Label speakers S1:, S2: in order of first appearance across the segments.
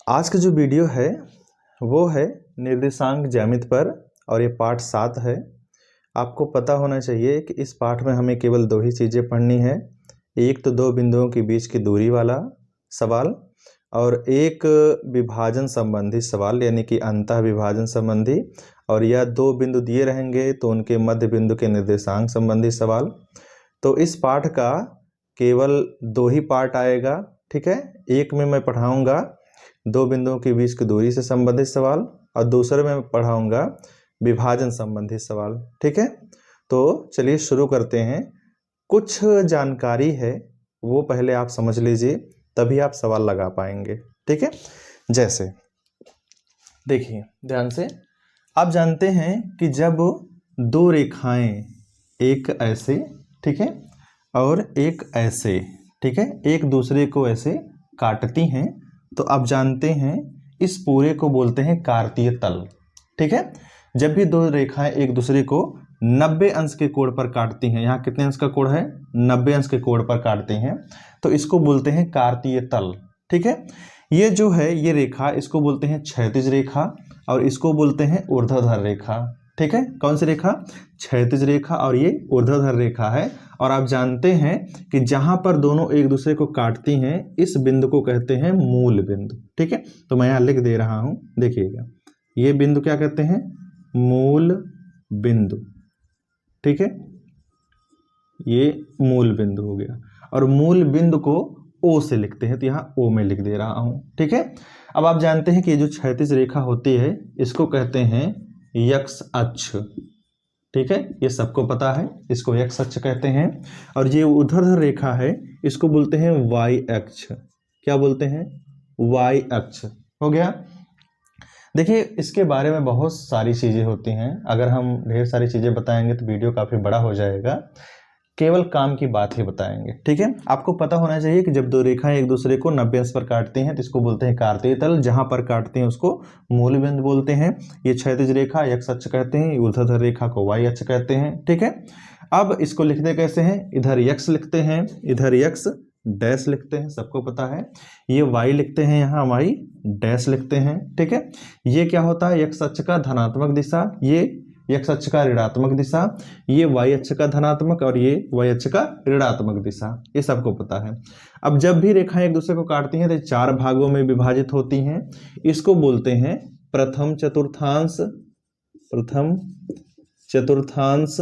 S1: आज का जो वीडियो है वो है निर्देशांक ज्यामिति पर और ये पाठ 7 है। आपको पता होना चाहिए कि इस पाठ में हमें केवल दो ही चीज़ें पढ़नी है, एक तो दो बिंदुओं के बीच की दूरी वाला सवाल और एक विभाजन संबंधी सवाल यानी कि अंतः विभाजन संबंधी, और यह दो बिंदु दिए रहेंगे तो उनके मध्य बिंदु के निर्देशांक संबंधी सवाल। तो इस पाठ का केवल दो ही पार्ट आएगा, ठीक है। एक में मैं पढ़ाऊंगा दो बिंदुओं के बीच की दूरी से संबंधित सवाल और दूसरे में पढ़ाऊंगा विभाजन संबंधी सवाल, ठीक है। तो चलिए शुरू करते हैं। कुछ जानकारी है वो पहले आप समझ लीजिए, तभी आप सवाल लगा पाएंगे, ठीक है। जैसे देखिए ध्यान से, आप जानते हैं कि जब दो रेखाएं एक ऐसे, ठीक है, और एक ऐसे, ठीक है, एक दूसरे को ऐसे काटती हैं तो आप जानते हैं इस पूरे को बोलते हैं कार्तीय तल, ठीक है। जब भी दो रेखाएं एक दूसरे को 90 अंश के कोण पर काटती हैं, यहाँ कितने अंश का कोण है, 90 अंश के कोण पर काटती हैं, तो इसको बोलते हैं कार्तीय तल, ठीक है। ये जो है ये रेखा, इसको बोलते हैं क्षैतिज रेखा और इसको बोलते हैं ऊर्ध्वाधर रेखा, ठीक है। कौन सी रेखा, क्षैतिज रेखा और ये ऊर्ध्वाधर रेखा है। और आप जानते हैं कि जहां पर दोनों एक दूसरे को काटती हैं इस बिंदु को कहते हैं मूल बिंदु, ठीक है। तो मैं यहां लिख दे रहा हूं, देखिएगा, ये बिंदु क्या कहते हैं, मूल बिंदु, ठीक है। ये मूल बिंदु हो गया और मूल बिंदु को ओ से लिखते हैं, तो यहां ओ में लिख दे रहा हूं, ठीक है। अब आप जानते हैं कि ये जो क्षैतिज रेखा होती है इसको कहते हैं यक्ष अक्ष, ठीक है, ये सबको पता है, इसको यक्ष अक्ष कहते हैं। और ये ऊर्ध्वाधर रेखा है इसको बोलते हैं वाई अक्ष, क्या बोलते हैं, वाई अक्ष, हो गया। देखिए इसके बारे में बहुत सारी चीजें होती हैं, अगर हम ढेर सारी चीजें बताएंगे तो वीडियो काफी बड़ा हो जाएगा, केवल काम की बात ही बताएंगे, ठीक है। आपको पता होना चाहिए कि जब दो रेखाएं एक दूसरे को 90 अंश पर काटती हैं तो इसको बोलते हैं कार्तीय तल, जहां पर काटते हैं उसको मूल बिंदु बोलते हैं। ये क्षैतिज रेखा यक्ष अक्ष कहते हैं, ऊर्ध्वाधर रेखा को वाई अक्ष कहते हैं, ठीक है। अब इसको लिखते कैसे हैं, इधर यक्ष लिखते हैं, इधर यक्ष डैश लिखते हैं, सबको पता है। ये वाई लिखते हैं, यहाँ वाई डैश लिखते हैं, ठीक है। ये क्या होता है, यक्ष अक्ष का धनात्मक दिशा, ये यक्ष अक्ष का ऋणात्मक दिशा, ये वाई अक्ष का धनात्मक और ये वाई अक्ष का ऋणात्मक दिशा, ये सबको पता है। अब जब भी रेखाएं एक दूसरे को काटती हैं तो चार भागों में विभाजित होती हैं, इसको बोलते हैं प्रथम चतुर्थांश, प्रथम चतुर्थांश,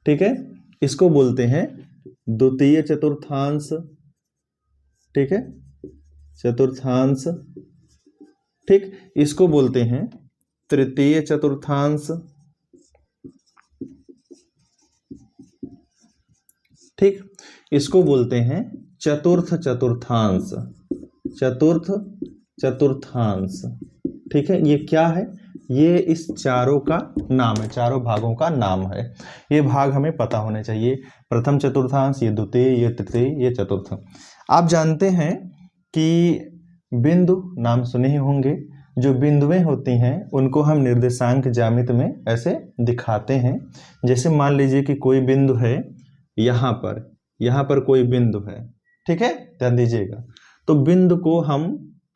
S1: ठीक है। इसको बोलते हैं द्वितीय चतुर्थांश, ठीक है, चतुर्थांश, ठीक। इसको बोलते हैं तृतीय चतुर्थांश, ठीक। इसको बोलते हैं चतुर्थ चतुर्थांश, चतुर्थ चतुर्थांश, ठीक है। ये क्या है, ये इस चारों का नाम है, चारों भागों का नाम है, ये भाग हमें पता होने चाहिए। प्रथम चतुर्थांश, ये द्वितीय, ये तृतीय, ये चतुर्थ। आप जानते हैं कि बिंदु नाम सुने ही होंगे, जो बिंदुएं होती हैं उनको हम निर्देशांक ज्यामिति में ऐसे दिखाते हैं। जैसे मान लीजिए कि कोई बिंदु है यहाँ पर कोई बिंदु है, ठीक है, ध्यान दीजिएगा। तो बिंदु को हम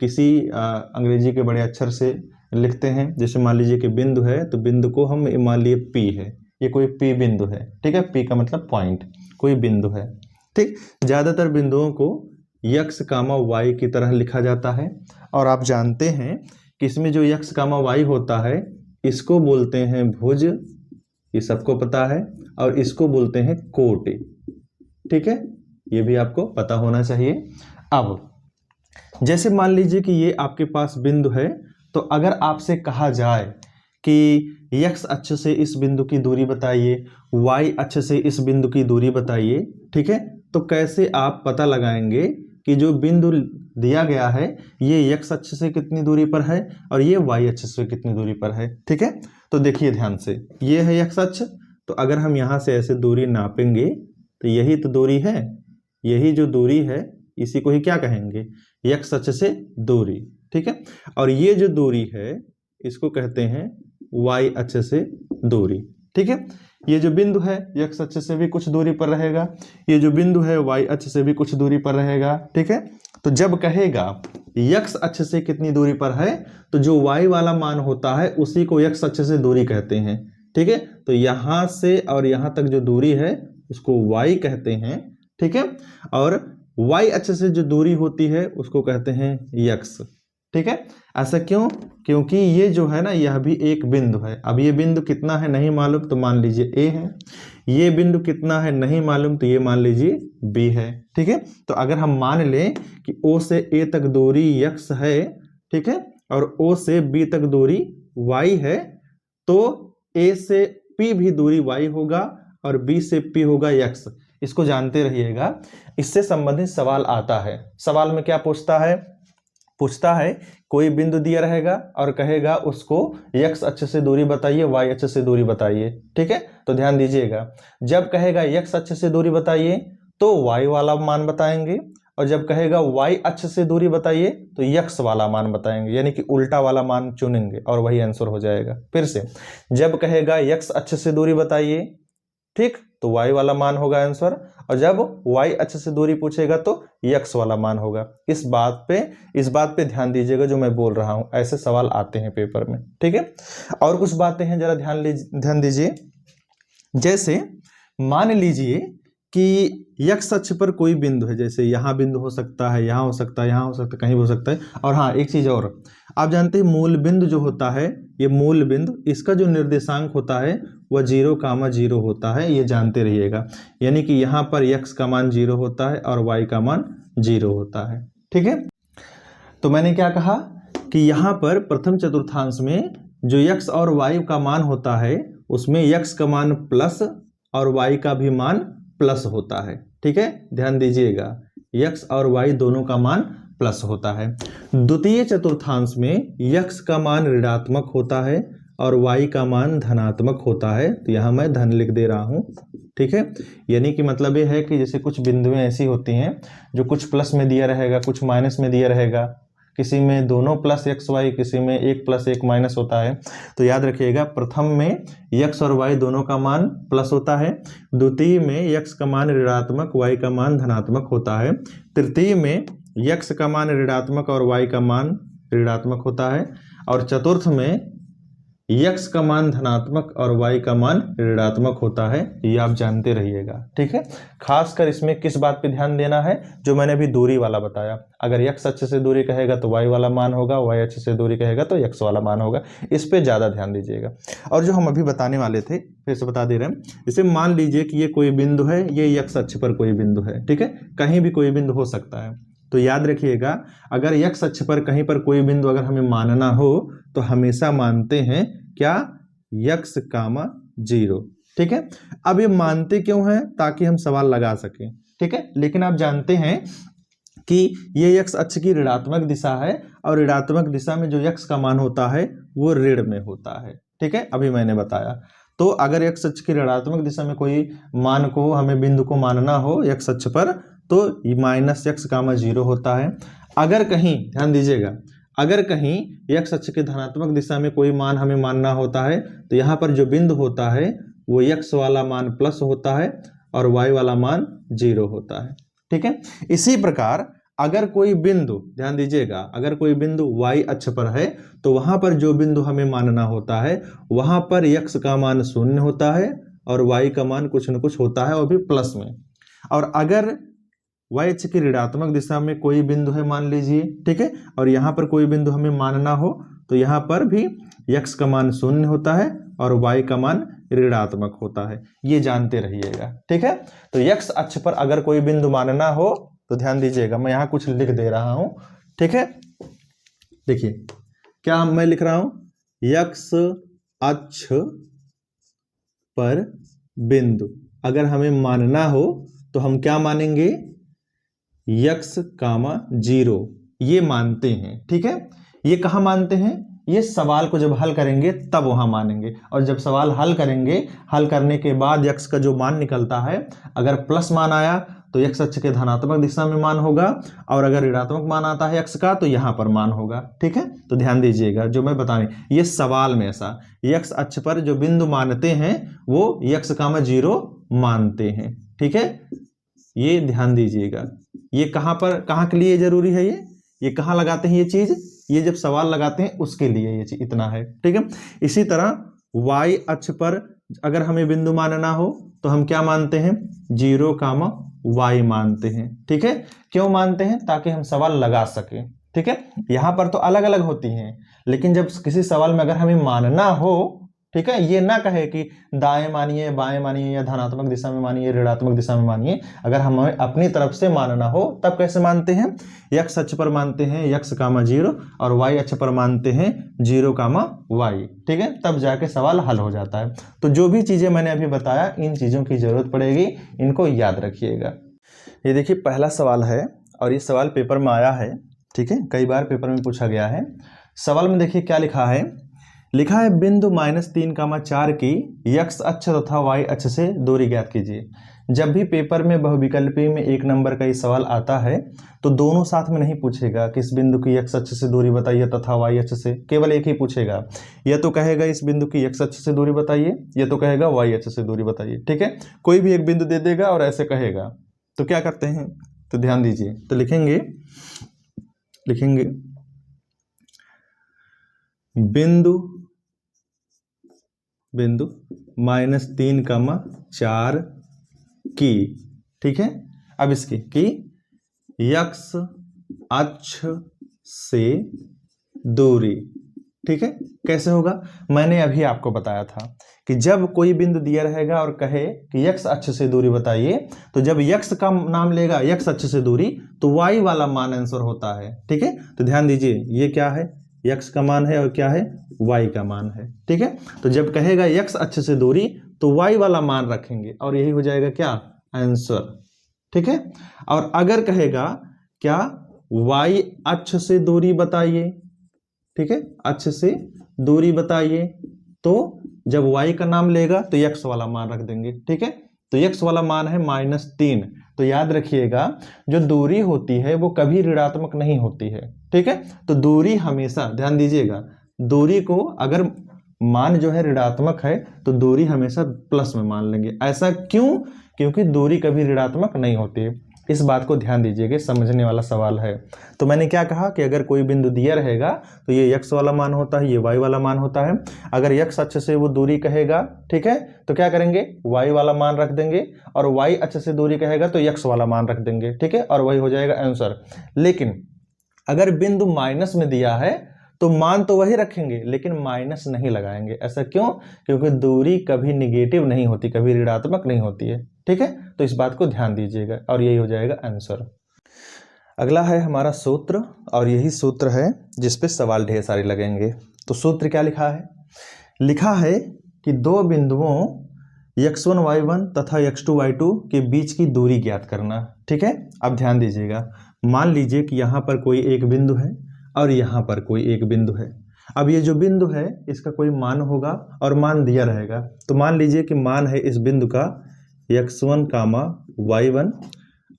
S1: किसी अंग्रेजी के बड़े अक्षर से लिखते हैं। जैसे मान लीजिए कि बिंदु है तो बिंदु को हम मान लिए पी है, ये कोई पी बिंदु है, ठीक है, पी का मतलब पॉइंट, कोई बिंदु है, ठीक। ज्यादातर बिंदुओं को यक्स कामा वाई की तरह लिखा जाता है। और आप जानते हैं कि इसमें जो यक्स कामा वाई होता है इसको बोलते हैं भुज, ये सबको पता है, और इसको बोलते हैं कोटि, ठीक है, ये भी आपको पता होना चाहिए। अब जैसे मान लीजिए कि ये आपके पास बिंदु है, तो अगर आपसे कहा जाए कि यक्स अक्ष से इस बिंदु की दूरी बताइए, वाई अक्ष से इस बिंदु की दूरी बताइए, ठीक है, तो कैसे आप पता लगाएंगे कि जो बिंदु दिया गया है ये यक्स अक्ष से कितनी दूरी पर है और ये वाई अक्ष से कितनी दूरी पर है, ठीक है। तो देखिए ध्यान से, ये है यक्स अक्ष, तो अगर हम यहाँ से ऐसे दूरी नापेंगे तो यही तो दूरी है, यही जो दूरी है इसी को ही क्या कहेंगे, यक्ष अक्ष से दूरी, ठीक है। और ये जो दूरी है इसको कहते हैं वाई अक्ष से दूरी, ठीक है। ये जो बिंदु है यक्ष अक्ष से भी कुछ दूरी पर रहेगा, ये जो बिंदु है वाई अक्ष से भी कुछ दूरी पर रहेगा, ठीक है। तो जब कहेगा यक्स अक्ष से कितनी दूरी पर है, तो जो y वाला मान होता है उसी को यक्स अक्ष से दूरी कहते हैं। ठीक है, तो यहां से और यहां तक जो दूरी है उसको y कहते हैं। ठीक है, और y अक्ष से जो दूरी होती है उसको कहते हैं यक्स। ठीक है, ऐसा क्यों? क्योंकि ये जो है ना, यह भी एक बिंदु है। अब ये बिंदु कितना है नहीं मालूम, तो मान लीजिए a है। ये बिंदु कितना है नहीं मालूम, तो ये मान लीजिए b है। ठीक है, तो अगर हम मान लें कि o से a तक दूरी x है, ठीक है, और o से b तक दूरी y है, तो a से p भी दूरी y होगा और b से p होगा x। इसको जानते रहिएगा। इससे संबंधित सवाल आता है। सवाल में क्या पूछता है? पूछता है कोई बिंदु दिया रहेगा और कहेगा उसको x अक्ष से दूरी बताइए, y अक्ष से दूरी बताइए। ठीक है, तो ध्यान दीजिएगा, जब कहेगा x अक्ष से दूरी बताइए तो y वाला मान बताएंगे, और जब कहेगा y अक्ष से दूरी बताइए तो x वाला मान बताएंगे, यानी कि उल्टा वाला मान चुनेंगे और वही आंसर हो जाएगा। फिर से, जब कहेगा x अक्ष से दूरी बताइए, ठीक, तो y वाला मान होगा आंसर, और जब y अक्ष से दूरी पूछेगा तो x वाला मान होगा। इस बात पे ध्यान दीजिएगा जो मैं बोल रहा हूं, ऐसे सवाल आते हैं पेपर में। ठीक है, और कुछ बातें हैं, जरा ध्यान दीजिए। जैसे मान लीजिए कि x अक्ष पर कोई बिंदु है, जैसे यहाँ बिंदु हो सकता है, यहाँ हो सकता है, यहाँ हो सकता है, कहीं भी हो सकता है। और हाँ, एक चीज और, आप जानते हैं मूल बिंदु जो होता है, ये मूल बिंदु, इसका जो निर्देशांक होता है वह 0,0 होता है, ये जानते रहिएगा। यानी कि यहाँ पर x का मान 0 होता है और y का मान 0 होता है। ठीक है, तो मैंने क्या कहा कि यहाँ पर प्रथम चतुर्थांश में जो x और y का मान होता है उसमें x का मान प्लस और y का भी मान प्लस होता है। ठीक है, ध्यान दीजिएगा, x और y दोनों का मान प्लस होता है। द्वितीय चतुर्थांश में x का मान ऋणात्मक होता है और y का मान धनात्मक होता है, तो यहाँ मैं धन लिख दे रहा हूँ। ठीक है, यानी कि मतलब ये है कि जैसे कुछ बिंदुएं ऐसी होती हैं जो कुछ प्लस में दिया रहेगा, कुछ माइनस में दिया रहेगा, किसी में दोनों प्लस एक्स वाई, किसी में एक प्लस एक माइनस होता है। तो याद रखिएगा, प्रथम में x और y दोनों का मान प्लस होता है, द्वितीय में x का मान ऋणात्मक, y का मान धनात्मक होता है, तृतीय में x का मान ऋणात्मक और y का मान ऋणात्मक होता है, और चतुर्थ में x का मान धनात्मक और y का मान ऋणात्मक होता है। ये आप जानते रहिएगा। ठीक है, खासकर इसमें किस बात पे ध्यान देना है, जो मैंने अभी दूरी वाला बताया। अगर x अक्ष से दूरी कहेगा तो y वाला मान होगा, y अक्ष से दूरी कहेगा तो x वाला मान होगा। इस पे ज्यादा ध्यान दीजिएगा। और जो हम अभी बताने वाले थे फिर से बता दे रहे हैं, जैसे मान लीजिए कि ये कोई बिंदु है, ये x अक्ष पर कोई बिंदु है। ठीक है, कहीं भी कोई बिंदु हो सकता है। तो याद रखिएगा, अगर x अक्ष पर कहीं पर कोई बिंदु अगर हमें मानना हो तो हमेशा मानते हैं क्या, x, 0। ठीक है, अब ये मानते क्यों हैं, ताकि हम सवाल लगा सकें। ठीक है, लेकिन आप जानते हैं कि ये x अक्ष की ऋणात्मक दिशा है और ऋणात्मक दिशा में जो x का मान होता है वो ऋण में होता है। ठीक है, अभी मैंने बताया। तो अगर x अक्ष की ऋणात्मक दिशा में कोई मान को, हमें बिंदु को मानना हो x अक्ष पर, तो -x, 0 होता है। अगर कहीं, ध्यान दीजिएगा, अगर कहीं x अक्ष के धनात्मक दिशा में कोई मान हमें मानना होता है तो यहाँ पर जो बिंदु होता है वो x वाला मान प्लस होता है और y वाला मान 0 होता है। ठीक है, इसी प्रकार अगर कोई बिंदु, ध्यान दीजिएगा, अगर कोई बिंदु y अक्ष पर है तो वहां पर जो बिंदु हमें मानना होता है वहां पर x का मान 0 होता है और y का मान कुछ न कुछ होता है, वो भी प्लस में। और अगर y अक्ष की ऋणात्मक दिशा में कोई बिंदु है मान लीजिए, ठीक है, और यहाँ पर कोई बिंदु हमें मानना हो तो यहाँ पर भी x का मान 0 होता है और y का मान ऋणात्मक होता है। ये जानते रहिएगा। ठीक है, तो x अक्ष पर अगर कोई बिंदु मानना हो तो ध्यान दीजिएगा, मैं यहाँ कुछ लिख दे रहा हूं। ठीक है, देखिए क्या मैं लिख रहा हूं, x अक्ष पर बिंदु अगर हमें मानना हो तो हम क्या मानेंगे, x, 0 ये मानते हैं। ठीक है, ये कहाँ मानते हैं, ये सवाल को जब हल करेंगे तब वहां मानेंगे। और जब सवाल हल करेंगे, हल करने के बाद x का जो मान निकलता है, अगर प्लस मान आया तो x अक्ष के धनात्मक दिशा में मान होगा, और अगर ऋणात्मक मान आता है x का तो यहाँ पर मान होगा। ठीक है, तो ध्यान दीजिएगा, जो मैं बता रही, ये सवाल में ऐसा x अक्ष पर जो बिंदु मानते हैं वो x, 0 मानते हैं। ठीक है, ये ध्यान दीजिएगा। ये कहाँ पर, कहाँ के लिए जरूरी है, ये कहाँ लगाते हैं ये चीज, ये जब सवाल लगाते हैं उसके लिए ये चीज इतना है, ठीक है। इसी तरह y अक्ष पर अगर हमें बिंदु मानना हो तो हम क्या मानते हैं, 0, y मानते हैं, ठीक है। क्यों मानते हैं, ताकि हम सवाल लगा सके, ठीक है। यहां पर तो अलग अलग होती हैं, लेकिन जब किसी सवाल में अगर हमें मानना हो, ठीक है, ये ना कहे कि दाएं मानिए, बाएं मानिए, या धनात्मक दिशा में मानिए, ऋणात्मक दिशा में मानिए, अगर हमें अपनी तरफ से मानना हो तब कैसे मानते हैं, x अक्ष पर मानते हैं x, 0 और y अक्ष पर मानते हैं 0, y, ठीक है, तब जाके सवाल हल हो जाता है। तो जो भी चीजें मैंने अभी बताया इन चीजों की जरूरत पड़ेगी, इनको याद रखिएगा। ये देखिए पहला सवाल है और ये सवाल पेपर में आया है, ठीक है, कई बार पेपर में पूछा गया है। सवाल में देखिए क्या लिखा है, लिखा है बिंदु -3, 4 की x अक्ष तथा y अक्ष से दूरी ज्ञात कीजिए। जब भी पेपर में बहुविकल्पी में 1 नंबर का ये सवाल आता है तो दोनों साथ में नहीं पूछेगा कि इस बिंदु की x अक्ष से दूरी बताइए तथा y अक्ष से, केवल एक ही पूछेगा। या तो कहेगा इस बिंदु की x अक्ष से दूरी बताइए, या तो कहेगा y अक्ष से दूरी बताइए, ठीक है। कोई भी एक बिंदु दे देगा और ऐसे कहेगा। तो क्या करते हैं, तो ध्यान दीजिए, तो लिखेंगे बिंदु -3, 4 की, ठीक है। अब इसकी कि x अक्ष से दूरी, ठीक है, कैसे होगा, मैंने अभी आपको बताया था कि जब कोई बिंदु दिया रहेगा और कहे कि x अक्ष से दूरी बताइए, तो जब x का नाम लेगा, x अक्ष से दूरी, तो y वाला मान आंसर होता है, ठीक है। तो ध्यान दीजिए ये क्या है, x का मान है और क्या है, y का मान है, ठीक है। तो जब कहेगा x अक्ष से दूरी तो y वाला मान रखेंगे और यही हो जाएगा क्या, आंसर, ठीक है। और अगर कहेगा क्या, y अक्ष से दूरी बताइए, ठीक है, अक्ष से दूरी बताइए, तो जब y का नाम लेगा तो x वाला मान रख देंगे, ठीक है। तो x वाला मान है -3। तो याद रखिएगा जो दूरी होती है वो कभी ऋणात्मक नहीं होती है, ठीक है। तो दूरी हमेशा, ध्यान दीजिएगा, दूरी को अगर मान जो है ऋणात्मक है तो दूरी हमेशा प्लस में मान लेंगे। ऐसा क्यों, क्योंकि दूरी कभी ऋणात्मक नहीं होती है। इस बात को ध्यान दीजिएगा, समझने वाला सवाल है। तो मैंने क्या कहा कि अगर कोई बिंदु दिया रहेगा तो ये x वाला मान होता है, ये y वाला मान होता है। अगर x अक्ष से वो दूरी कहेगा, ठीक है, तो क्या करेंगे, y वाला मान रख देंगे, और y अक्ष से दूरी कहेगा तो x वाला मान रख देंगे, ठीक है, और वही हो जाएगा आंसर। लेकिन अगर बिंदु माइनस में दिया है तो मान तो वही रखेंगे लेकिन माइनस नहीं लगाएंगे। ऐसा क्यों, क्योंकि दूरी कभी निगेटिव नहीं होती, कभी ऋणात्मक नहीं होती है, ठीक है। तो इस बात को ध्यान दीजिएगा और यही हो जाएगा आंसर। अगला है हमारा सूत्र, और यही सूत्र है जिस पे सवाल ढेर सारे लगेंगे। तो सूत्र क्या लिखा है, लिखा है कि दो बिंदुओं x1 y1 तथा x2 y2 के बीच की दूरी ज्ञात करना, ठीक है। अब ध्यान दीजिएगा, मान लीजिए कि यहाँ पर कोई एक बिंदु है और यहाँ पर कोई एक बिंदु है। अब ये जो बिंदु है इसका कोई मान होगा और मान दिया रहेगा। तो मान लीजिए कि मान है इस बिंदु का x1, y1,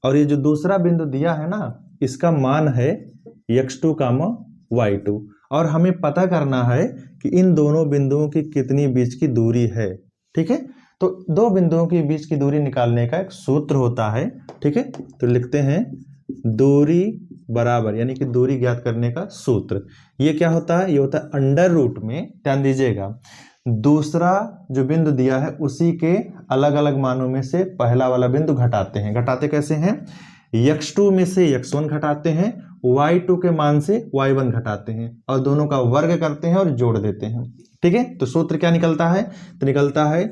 S1: और ये जो दूसरा बिंदु दिया है ना इसका मान है x2, y2, और हमें पता करना है कि इन दोनों बिंदुओं की कितनी बीच की दूरी है, ठीक है। तो दो बिंदुओं के बीच की दूरी निकालने का एक सूत्र होता है, ठीक है। तो लिखते हैं दूरी बराबर, यानी कि दूरी ज्ञात करने का सूत्र। ये क्या होता है, ये होता है अंडर रूट में, ध्यान दीजिएगा, दूसरा जो बिंदु दिया है उसी के अलग अलग मानों में से पहला वाला बिंदु घटाते हैं। घटाते कैसे हैं, x2 में से x1 घटाते हैं, y2 के मान से y1 घटाते हैं, और दोनों का वर्ग करते हैं और जोड़ देते हैं, ठीक है। तो सूत्र क्या निकलता है, तो निकलता है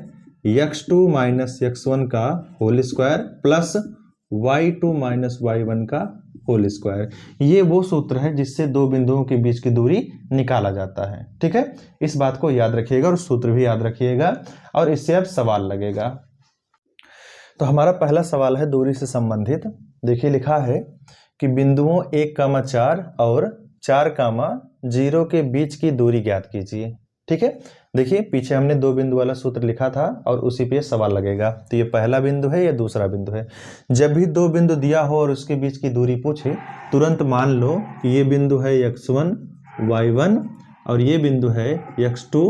S1: x2 माइनस x1 का whole square plus y2 minus y1 का होल स्क्वायर। ये वो सूत्र है जिससे दो बिंदुओं के बीच की दूरी निकाला जाता है, ठीक है। इस बात को याद रखिएगा और सूत्र भी याद रखिएगा, और इससे अब सवाल लगेगा। तो हमारा पहला सवाल है दूरी से संबंधित। देखिए लिखा है कि बिंदुओं 1, 4 और 4, 0 के बीच की दूरी ज्ञात कीजिए, ठीक है। देखिए पीछे हमने दो बिंदु वाला सूत्र लिखा था और उसी पे सवाल लगेगा। तो ये पहला बिंदु है या दूसरा बिंदु है। जब भी दो बिंदु दिया हो और उसके बीच की दूरी पूछे, तुरंत मान लो कि ये बिंदु है x1 y1 और ये बिंदु है x2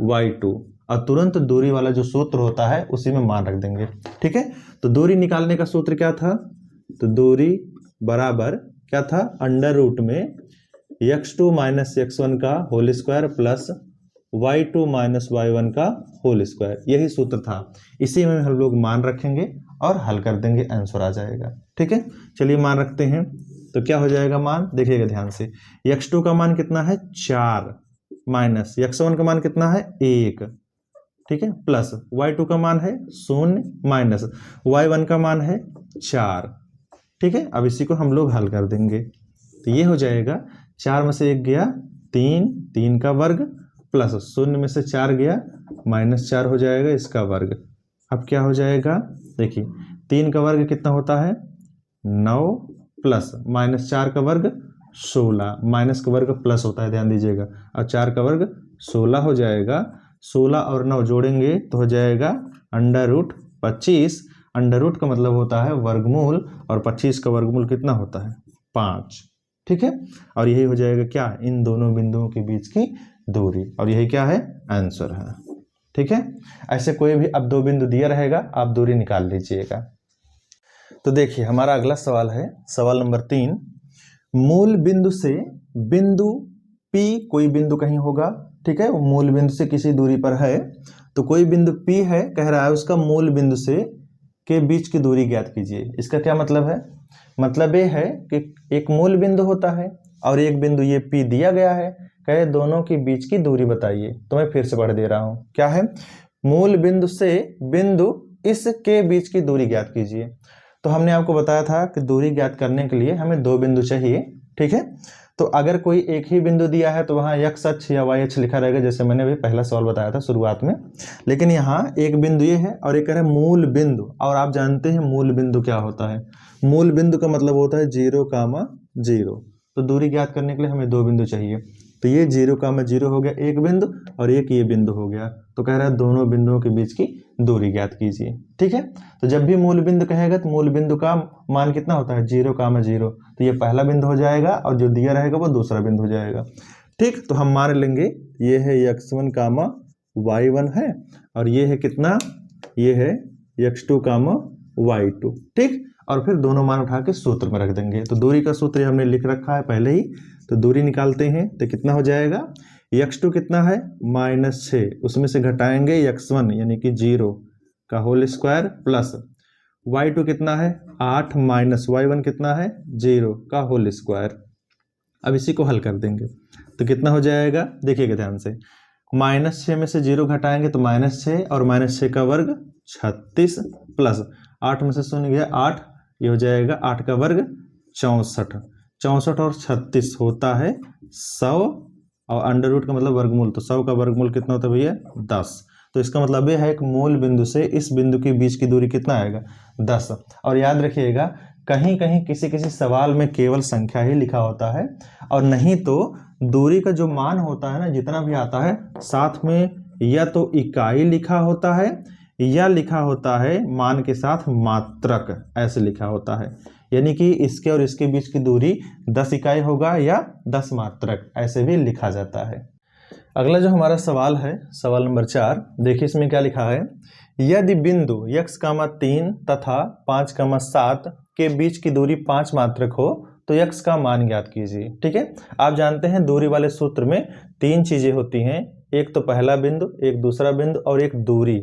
S1: y2, और तुरंत दूरी वाला जो सूत्र होता है उसी में मान रख देंगे, ठीक है। तो दूरी निकालने का सूत्र क्या था, तो दूरी बराबर क्या था, अंडर रूट में x2 माइनस x1 का whole square plus y2 minus y1 का होल स्क्वायर, यही सूत्र था। इसी में हम लोग मान रखेंगे और हल कर देंगे, आंसर आ जाएगा। ठीक है, चलिए मान रखते हैं। तो क्या हो जाएगा मान, देखिएगा ध्यान से। x2 का मान कितना है 4 माइनस x1 का मान कितना है 1, ठीक है, प्लस y2 का मान है 0 माइनस y1 का मान है 4। ठीक है, अब इसी को हम लोग हल कर देंगे। तो ये हो जाएगा 4 में से 1 गया 3, 3 का वर्ग प्लस 0 में से 4 गया -4 हो जाएगा इसका वर्ग। अब क्या हो जाएगा, देखिए 3 का वर्ग कितना होता है 9 प्लस -4 का वर्ग 16, माइनस का वर्ग प्लस होता है, ध्यान दीजिएगा। और 4 का वर्ग 16 हो जाएगा। 16 और 9 जोड़ेंगे तो हो जाएगा अंडर रूट 25। अंडर रूट का मतलब होता है वर्गमूल, और 25 का वर्गमूल कितना होता है 5। ठीक है, और यही हो जाएगा क्या, इन दोनों बिंदुओं के बीच की दूरी, और यही क्या है आंसर है। ठीक है, ऐसे कोई भी अब दो बिंदु दिया रहेगा, आप दूरी निकाल लीजिएगा। तो देखिए हमारा अगला सवाल है, सवाल नंबर 3। मूल बिंदु से बिंदु P, कोई बिंदु कहीं होगा, ठीक है, वो मूल बिंदु से किसी दूरी पर है। तो कोई बिंदु P है, कह रहा है उसका मूल बिंदु से के बीच की दूरी ज्ञात कीजिए। इसका क्या मतलब है, मतलब ये है कि एक मूल बिंदु होता है और एक बिंदु ये P दिया गया है, कहे दोनों के बीच की दूरी बताइए। तो मैं फिर से पढ़ दे रहा हूं, क्या है, मूल बिंदु से बिंदु इस के बीच की दूरी ज्ञात कीजिए। तो हमने आपको बताया था कि दूरी ज्ञात करने के लिए हमें दो बिंदु चाहिए। ठीक है, तो अगर कोई एक ही बिंदु दिया है तो वहां x अक्ष या y अक्ष लिखा रहेगा, जैसे मैंने अभी पहला सवाल बताया था शुरुआत में। लेकिन यहाँ एक बिंदु ये है और एक कह रहा है मूल बिंदु, और आप जानते हैं मूल बिंदु क्या होता है। मूल बिंदु का मतलब होता है 0,0। तो दूरी ज्ञात करने के लिए हमें दो बिंदु चाहिए। तो ये 0,0 हो गया एक बिंदु, और एक ये बिंदु हो गया। तो कह रहा है दोनों बिंदुओं के बीच की दूरी ज्ञात कीजिए। ठीक है, तो जब भी मूल बिंदु कहेगा तो मूल बिंदु का मान कितना होता है 0,0। तो ये पहला बिंदु हो जाएगा, और जो दिया रहेगा वो दूसरा बिंदु हो जाएगा। ठीक, तो हम मान लेंगे ये है x1, y1 है, और ये है कितना, ये है x2, y2। ठीक, और फिर दोनों मान उठा के सूत्र में रख देंगे। तो दूरी का सूत्र हमने लिख रखा है पहले ही। तो दूरी निकालते हैं तो कितना हो जाएगा, x2 कितना है -6, उसमें से घटाएंगे x1 यानी कि 0 का होल स्क्वायर प्लस y2 कितना है 8 माइनस y1 कितना है 0 का होल स्क्वायर। अब इसी को हल कर देंगे तो कितना हो जाएगा, देखिएगा ध्यान से। -6 में से 0 घटाएंगे तो -6, और -6 का वर्ग 36 प्लस 8 में से 0 गया 8, ये हो जाएगा 8 का वर्ग 64। 64 और 36 होता है 100, और अंडर रूट का मतलब वर्गमूल, तो 100 का वर्गमूल कितना होता है भैया 10। तो इसका मतलब ये है कि मूल बिंदु से इस बिंदु के बीच की दूरी कितना आएगा 10। और याद रखिएगा कहीं कहीं किसी किसी सवाल में केवल संख्या ही लिखा होता है, और नहीं तो दूरी का जो मान होता है ना, जितना भी आता है साथ में या तो इकाई लिखा होता है या लिखा होता है मान के साथ मात्रक, ऐसे लिखा होता है। यानी कि इसके और इसके बीच की दूरी 10 इकाई होगा या 10 मात्रक, ऐसे भी लिखा जाता है। अगला जो हमारा सवाल है, सवाल नंबर 4, देखिए इसमें क्या लिखा है। यदि बिंदु x, 3 तथा 5, 7 के बीच की दूरी 5 मात्रक हो तो x का मान ज्ञात कीजिए। ठीक है, आप जानते हैं दूरी वाले सूत्र में 3 चीजें होती हैं, एक तो पहला बिंदु, एक दूसरा बिंदु और एक दूरी।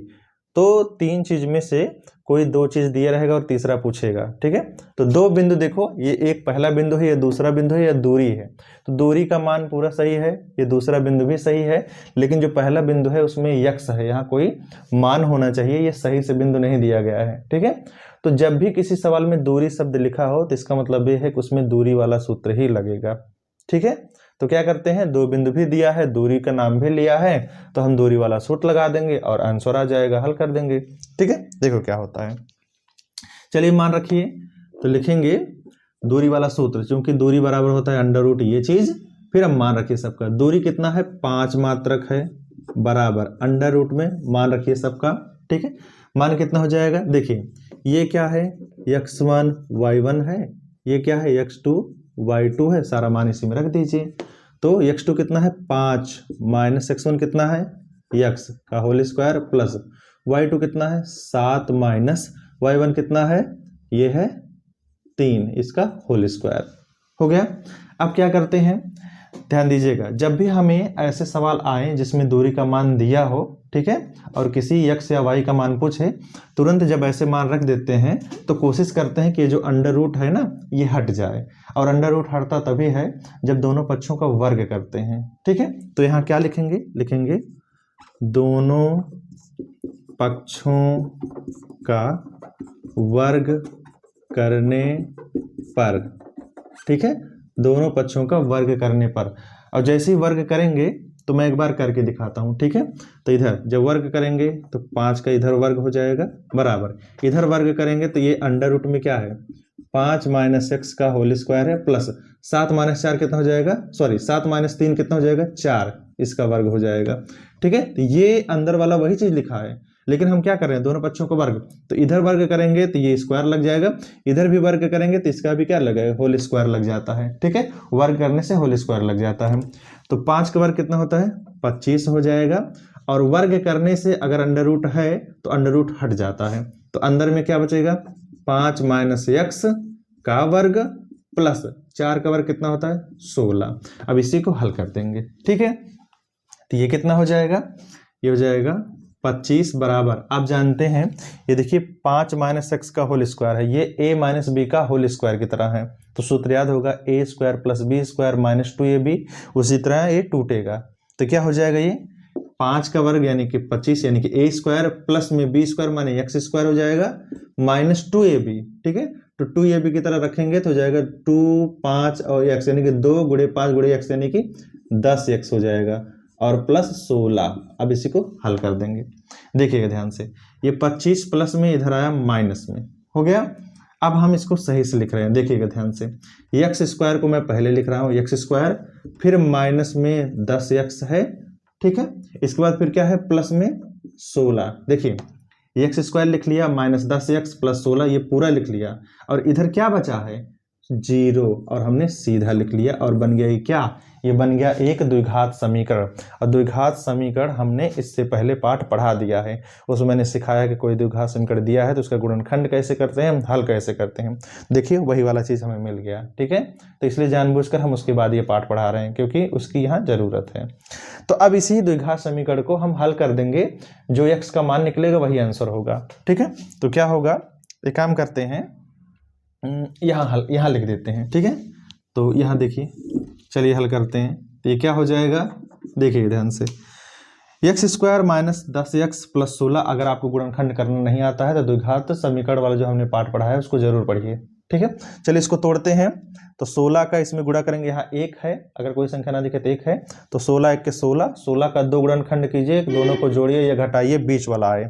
S1: तो 3 चीज में से कोई 2 चीज दिया रहेगा और तीसरा पूछेगा। ठीक है, तो 2 बिंदु देखो, ये एक पहला बिंदु है, ये दूसरा बिंदु है, या दूरी है। तो दूरी का मान पूरा सही है, ये दूसरा बिंदु भी सही है, लेकिन जो पहला बिंदु है उसमें x है, यहाँ कोई मान होना चाहिए, ये सही से बिंदु नहीं दिया गया है। ठीक है, तो जब भी किसी सवाल में दूरी शब्द लिखा हो तो इसका मतलब ये है कि उसमें दूरी वाला सूत्र ही लगेगा। ठीक है, तो क्या करते हैं, 2 बिंदु भी दिया है, दूरी का नाम भी लिया है, तो हम दूरी वाला सूत्र लगा देंगे और आंसर आ जाएगा, हल कर देंगे। ठीक है, देखो क्या होता है। चलिए मान रखिए, तो लिखेंगे दूरी वाला सूत्र, क्योंकि दूरी बराबर होता है अंडर रूट ये चीज, फिर हम मान रखिए सबका। दूरी कितना है 5 मात्रक है, बराबर अंडर रूट में मान रखिए सबका। ठीक है, मान कितना हो जाएगा, देखिए ये क्या है x1 y1 है, ये क्या है x2 y2 है, सारा मान इसी में रख दीजिए। तो x2 कितना है 5 माइनस x1 कितना है x का होल स्क्वायर प्लस y2 कितना है 7 माइनस y1 कितना है, ये है 3 इसका होल स्क्वायर। हो गया। अब क्या करते हैं, ध्यान दीजिएगा, जब भी हमें ऐसे सवाल आए जिसमें दूरी का मान दिया हो, ठीक है, और किसी x या y का मान पूछे, तुरंत जब ऐसे मान रख देते हैं तो कोशिश करते हैं कि ये जो अंडर रूट है ना ये हट जाए, और अंडर रूट हटता तभी है जब दोनों पक्षों का वर्ग करते हैं, ठीक है। तो यहाँ क्या लिखेंगे, लिखेंगे दोनों पक्षों का वर्ग करने पर, ठीक है, दोनों पक्षों का वर्ग करने पर। और जैसे ही वर्ग करेंगे तो मैं एक बार करके दिखाता हूं, ठीक है। तो इधर जब वर्ग करेंगे तो 5 का इधर वर्ग हो जाएगा बराबर, इधर वर्ग करेंगे तो ये अंडर रूट में क्या है 5 माइनस एक्स का होल स्क्वायर है, प्लस 7 माइनस 4 कितना हो जाएगा, सॉरी 7 माइनस 3 कितना हो जाएगा 4, इसका वर्ग हो जाएगा, ठीक है। तो ये अंदर वाला वही चीज लिखा है, लेकिन हम क्या कर रहे हैं दोनों पक्षों का वर्ग, तो इधर वर्ग करेंगे तो ये स्क्वायर लग जाएगा, इधर भी वर्ग करेंगे तो इसका भी क्या लगेगा होल स्क्वायर लग जाता है, ठीक है, वर्ग करने से होल स्क्वायर लग जाता है। तो 5 का वर्ग कितना होता है 25 हो जाएगा, और वर्ग करने से अगर अंडर रूट है तो अंडर रूट हट जाता है, तो अंदर में क्या बचेगा 5 माइनस एक्स का वर्ग प्लस 4 का वर्ग कितना होता है 16। अब इसी को हल कर देंगे, ठीक है। तो ये कितना हो जाएगा, ये हो जाएगा 25 बराबर, आप जानते हैं ये देखिए 5 माइनस एक्स का होल स्क्वायर है, ये a माइनस बी का होल स्क्वायर की तरह है, तो सूत्र याद होगा A square plus B square minus 2ab, उसी तरह ये टूटेगा, तो क्या हो जाएगा ये 5 का वर्ग यानी कि 25 यानी कि a स्क्वायर प्लस में b स्क्वायर माने एक्स स्क्वायर हो जाएगा माइनस 2ab, ठीक है। तो 2ab की तरह रखेंगे तो हो जाएगा 2 5 और x यानी कि 2 गुणे 5 गुणे x यानी कि 10x हो जाएगा, और प्लस 16। अब इसी को हल कर देंगे, देखिएगा ध्यान से, ये 25 प्लस में इधर आया माइनस में, हो गया। अब हम इसको सही से लिख रहे हैं, देखिएगा ध्यान से, एक्स स्क्वायर को मैं पहले लिख रहा हूँ एक्स स्क्वायर, फिर माइनस में 10x है, ठीक है, इसके बाद फिर क्या है प्लस में 16, देखिए एक्स स्क्वायर लिख लिया माइनस 10x प्लस 16 ये पूरा लिख लिया, और इधर क्या बचा है 0, और हमने सीधा लिख लिया, और बन गया ये क्या, ये बन गया एक द्विघात समीकरण। और द्विघात समीकरण हमने इससे पहले पाठ पढ़ा दिया है, उसमें मैंने सिखाया कि कोई द्विघात समीकरण दिया है तो उसका गुणनखंड कैसे करते हैं, हल कैसे करते हैं, देखिए वही वाला चीज हमें मिल गया, ठीक है। तो इसलिए जानबूझकर हम उसके बाद ये पाठ पढ़ा रहे हैं क्योंकि उसकी यहाँ जरूरत है। तो अब इसी द्विघात समीकरण को हम हल कर देंगे, जो x का मान निकलेगा वही आंसर होगा, ठीक है। तो क्या होगा, एक काम करते हैं, यहाँ लिख देते हैं, ठीक है। तो यहाँ देखिए, चलिए हल करते हैं, तो ये क्या हो जाएगा, देखिए ध्यान से, x square minus 10x plus 16, अगर आपको गुणनखंड करना नहीं आता है तो द्विघात समीकरण वाला जो हमने पाठ पढ़ा है उसको जरूर पढ़िए, ठीक है। चलिए इसको तोड़ते हैं, तो 16 का इसमें गुणा करेंगे, यहाँ 1 है, अगर कोई संख्या ना दिखे तो 1 है, तो 16 1 के 16, 16 का 2 गुणनखंड कीजिए, दोनों को जोड़िए या घटाइए, बीच वाला आए,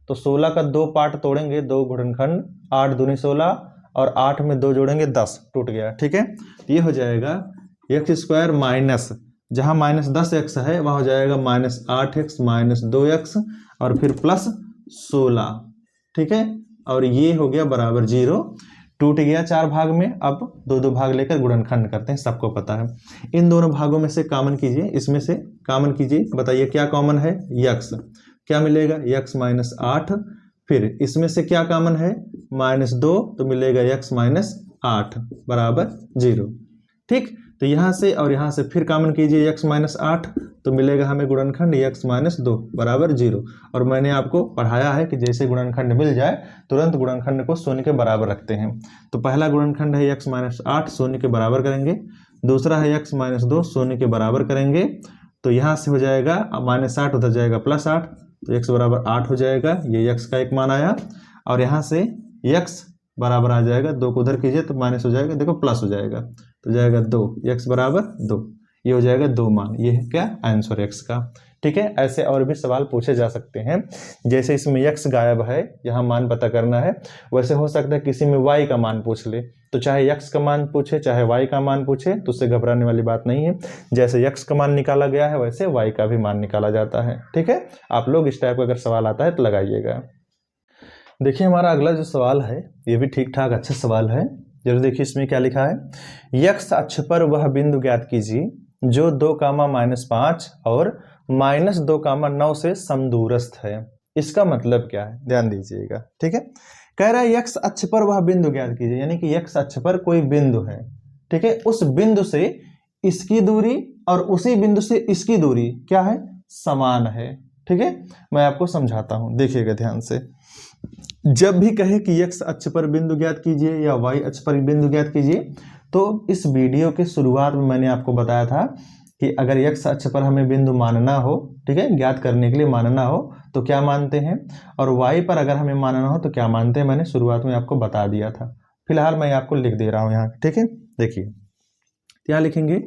S1: तो 16 का 2 पार्ट तोड़ेंगे, 2 गुणनखंड, 8 दूनी 16, और 8 में 2 जोड़ेंगे 10, टूट गया, ठीक है। तो ये हो जाएगा एक्स स्क्वायर माइनस, जहां माइनस 10x है वहां हो जाएगा माइनस 8x माइनस 2x, और फिर प्लस 16, ठीक है, और ये हो गया बराबर 0, टूट गया 4 भाग में। अब 2 भाग लेकर गुणनखंड करते हैं, सबको पता है। इन दोनों भागों में से कॉमन कीजिए, इसमें से कॉमन कीजिए, बताइए क्या कॉमन है, x, क्या मिलेगा x माइनस 8, फिर इसमें से क्या कॉमन है माइनस 2, तो मिलेगा x माइनस 8 बराबर 0, ठीक। तो यहाँ से और यहाँ से फिर कॉमन कीजिए x माइनस 8, तो मिलेगा हमें गुणनखंड x माइनस 2 बराबर 0, और मैंने आपको पढ़ाया है कि जैसे गुणनखंड मिल जाए तुरंत गुणनखंड को शून्य के बराबर रखते हैं। तो पहला गुणनखंड है x माइनस 8, शून्य के बराबर करेंगे, दूसरा है x माइनस 2, शून्य के बराबर करेंगे, तो यहाँ से हो जाएगा माइनस 8, उधर जाएगा प्लस 8, तो x बराबर 8 हो जाएगा, ये x का एक मान आया, और यहाँ से x बराबर आ जाएगा, 2 को उधर कीजिए तो माइनस हो जाएगा, देखो प्लस हो जाएगा, तो जाएगा 2, x बराबर 2, ये हो जाएगा 2 मान, ये है क्या आंसर x का, ठीक है। ऐसे और भी सवाल पूछे जा सकते हैं, जैसे इसमें x गायब है, यहाँ मान पता करना है, वैसे हो सकता है किसी में y का मान पूछ ले, तो चाहे x का मान पूछे चाहे y का मान पूछे तो उससे घबराने वाली बात नहीं है, जैसे x का मान निकाला गया है वैसे y का भी मान निकाला जाता है, ठीक है। आप लोग इस टाइप का अगर सवाल आता है तो लगाइएगा। देखिए हमारा अगला जो सवाल है ये भी ठीक ठाक अच्छा सवाल है, जरूर देखिए इसमें क्या लिखा है, x अक्ष पर वह बिंदु ज्ञात कीजिए जो 2, -5 और -2, 9 से समदूरस्थ है। इसका मतलब क्या है, ध्यान दीजिएगा, ठीक है। कह रहा है x अक्ष पर वह बिंदु ज्ञात कीजिए, यानी कि x अक्ष पर कोई बिंदु है, ठीक है, उस बिंदु से इसकी दूरी और उसी बिंदु से इसकी दूरी क्या है, समान है। ठीक है, मैं आपको समझाता हूं, देखिएगा ध्यान से। जब भी कहे कि x अक्ष पर बिंदु ज्ञात कीजिए या y अक्ष पर बिंदु ज्ञात कीजिए, तो इस वीडियो के शुरुआत में मैंने आपको बताया था कि अगर x अक्ष पर हमें बिंदु मानना हो, ठीक है, ज्ञात करने के लिए मानना हो तो क्या मानते हैं, और y पर अगर हमें मानना हो तो क्या मानते हैं, मैंने शुरुआत में आपको बता दिया था। फिलहाल मैं आपको लिख दे रहा हूं यहाँ, ठीक है। देखिए क्या लिखेंगे,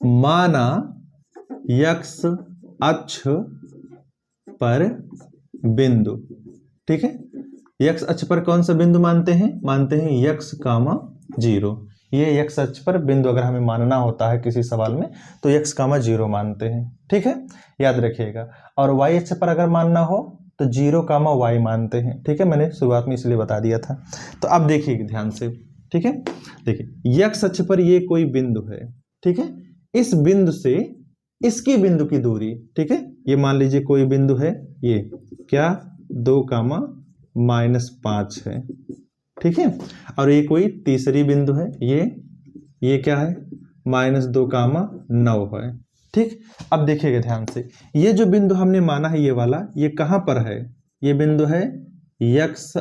S1: माना x अक्ष पर बिंदु, ठीक है, x अक्ष पर कौन सा बिंदु मानते हैं, मानते हैं x, 0। ये x अक्ष पर बिंदु अगर हमें मानना होता है किसी सवाल में तो x, 0 मानते हैं, ठीक है, याद रखिएगा। और y अक्ष पर अगर मानना हो तो 0, y मानते हैं, ठीक है, मैंने शुरुआत में इसलिए बता दिया था। तो अब देखिए ध्यान से, ठीक है, देखिए x अक्ष पर ये कोई बिंदु है, ठीक है, इस बिंदु से इसकी बिंदु की दूरी, ठीक है, ये मान लीजिए कोई बिंदु है, ये क्या 2, -5 है, ठीक है, और ये कोई तीसरी बिंदु है, ये क्या है, -2, 9 है, ठीक। अब देखिएगा ध्यान से, ये जो बिंदु हमने माना है ये वाला, ये कहां पर है, ये बिंदु है x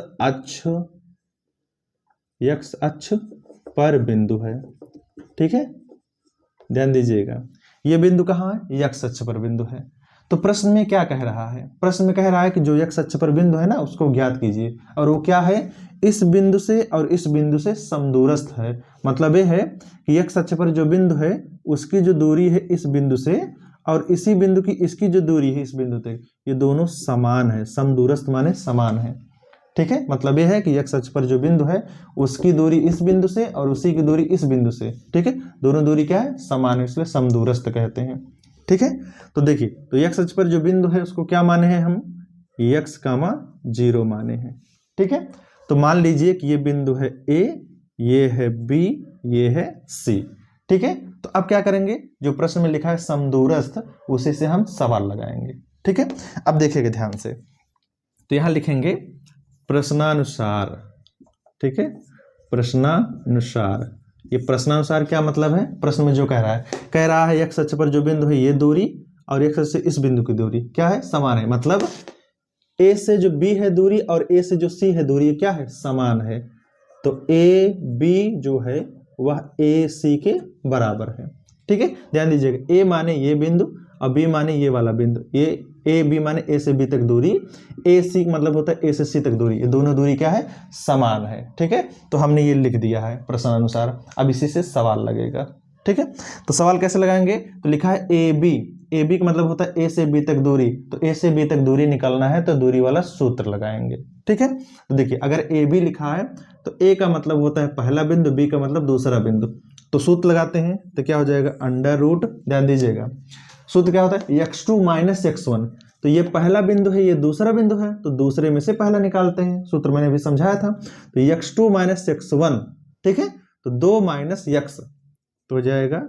S1: अक्ष पर बिंदु है, ठीक है, ध्यान दीजिएगा, ये बिंदु कहाँ है, x अक्ष पर बिंदु है। तो प्रश्न में क्या कह रहा है, प्रश्न में कह रहा है कि जो x अक्ष पर बिंदु है ना उसको ज्ञात कीजिए, और वो क्या है, इस बिंदु से और इस बिंदु से समदूरस्थ है। मतलब ये है कि x अक्ष पर जो बिंदु है उसकी जो दूरी है इस बिंदु से और इसी बिंदु की इसकी जो दूरी है इस बिंदु तक, ये दोनों समान है, समदूरस्थ माने समान है, ठीक है। मतलब यह है कि x अक्ष पर जो बिंदु है उसकी दूरी इस बिंदु से और उसी की दूरी इस बिंदु से, ठीक है, दोनों दूरी क्या है, समान है, इसलिए समदूरस्थ कहते हैं, ठीक है। तो देखिए, तो x अक्ष पर जो बिंदु है उसको क्या माने हैं हम, x, 0 माने हैं, ठीक है। तो मान लीजिए कि ये बिंदु है A, ये है B, ये है C, ठीक है। तो अब क्या करेंगे, जो प्रश्न में लिखा है समदूरस्थ, उसी से हम सवाल लगाएंगे, ठीक है। अब देखिएगा ध्यान से, तो यहां लिखेंगे प्रश्नानुसार, ठीक है, प्रश्नानुसार। ये प्रश्नानुसार क्या मतलब है, प्रश्न में जो कह रहा है x अक्ष पर जो बिंदु है ये दूरी और x अक्ष से इस बिंदु की दूरी क्या है, समान है। मतलब A से जो B है दूरी और A से जो C है दूरी क्या है, समान है। तो AB जो है वह AC के बराबर है, ठीक है। ध्यान दीजिएगा, A माने ये बिंदु और B माने ये वाला बिंदु, ये AB माने A से B तक दूरी, AC मतलब होता है A से C तक दूरी, ये दोनों दूरी क्या है, समान है, ठीक है। तो हमने ये लिख दिया है प्रश्नानुसार। अब इसी से सवाल लगेगा, ठीक है। तो सवाल कैसे लगाएंगे, तो लिखा है AB का मतलब होता है A से B तक दूरी, तो A से B तक दूरी निकालना है तो दूरी वाला सूत्र लगाएंगे, ठीक है। तो देखिए, अगर AB लिखा है तो A का मतलब होता है पहला बिंदु, B का मतलब दूसरा बिंदु, तो सूत्र लगाते हैं तो क्या हो जाएगा, अंडर रूट, ध्यान दीजिएगा सूत्र क्या होता है, x2 - x1। तो ये पहला बिंदु है, ये दूसरा बिंदु है, तो दूसरे में से पहला निकालते हैं, सूत्र मैंने भी समझाया था। तो x2 - x1, ठीक है, तो 2 - x तो हो जाएगा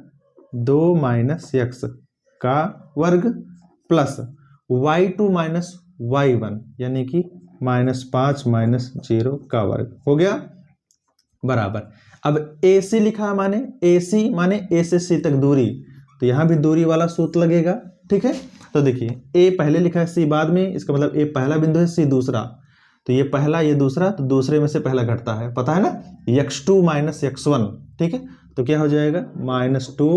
S1: 2 - x का वर्ग प्लस y2 - y1 यानी कि -5 - 0 का वर्ग हो गया, बराबर। अब AC लिखा माने AC माने A से C तक दूरी, तो यहां भी दूरी वाला सूत्र लगेगा, ठीक है। तो देखिए, A पहले लिखा है, C बाद में, इसका मतलब A पहला बिंदु है, C दूसरा, तो ये पहला ये दूसरा, तो दूसरे में से पहला घटता है, पता है ना, x2 - x1, ठीक है। तो क्या हो जाएगा, -2,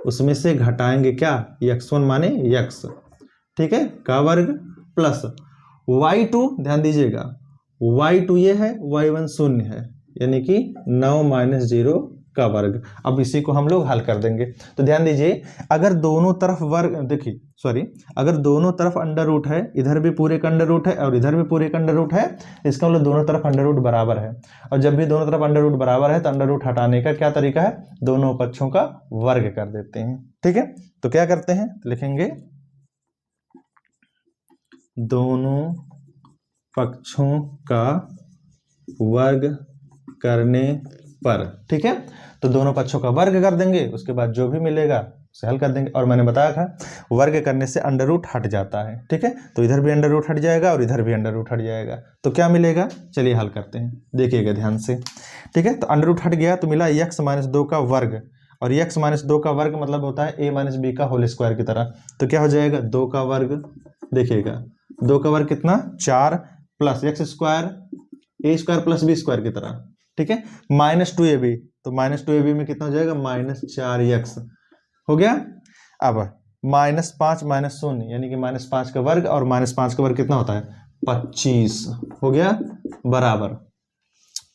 S1: उसमें से घटाएंगे क्या, x1 माने x, ठीक है, का वर्ग प्लस y2, ध्यान दीजिएगा y2 ये है, y1 0 है, यानी कि 9 - 0 का वर्ग। अब इसी को हम लोग हल कर देंगे। तो ध्यान दीजिए, अगर दोनों तरफ वर्ग, देखिए सॉरी, अगर दोनों तरफ अंडर रूट है, इधर भी पूरे का अंडर रूट है और इधर भी पूरे का अंडर रूट है, इसका मतलब दोनों तरफ अंडर रूट बराबर है। और जब भी दोनों तरफ अंडर रूट बराबर है तो अंडर रूट हटाने का क्या तरीका है, दोनों पक्षों का वर्ग कर देते हैं, ठीक है। तो क्या करते हैं, लिखेंगे दोनों पक्षों का वर्ग करने पर, ठीक है। तो दोनों पक्षों का वर्ग कर देंगे, उसके बाद जो भी मिलेगा उसे हल कर देंगे। और मैंने बताया था वर्ग करने से अंडर रूट हट जाता है, ठीक है। तो इधर भी अंडर रूट हट जाएगा और इधर भी अंडर रूट हट जाएगा, तो क्या मिलेगा, चलिए हल करते हैं, देखिएगा ध्यान से, ठीक है। तो अंडर रूट हट गया तो मिला x - 2 का वर्ग, और x - 2 का वर्ग मतलब होता है a - b का होल स्क्वायर की तरह। तो क्या हो जाएगा, 2 का वर्ग, देखिएगा 2 का वर्ग कितना, 4 plus x square a square plus b square की तरह, ठीक है। -2ab, तो -2ab में कितना हो जाएगा, -4x हो गया। अब -5 - 0 यानी कि -5 का वर्ग, और -5 का वर्ग कितना होता है, 25 हो गया, बराबर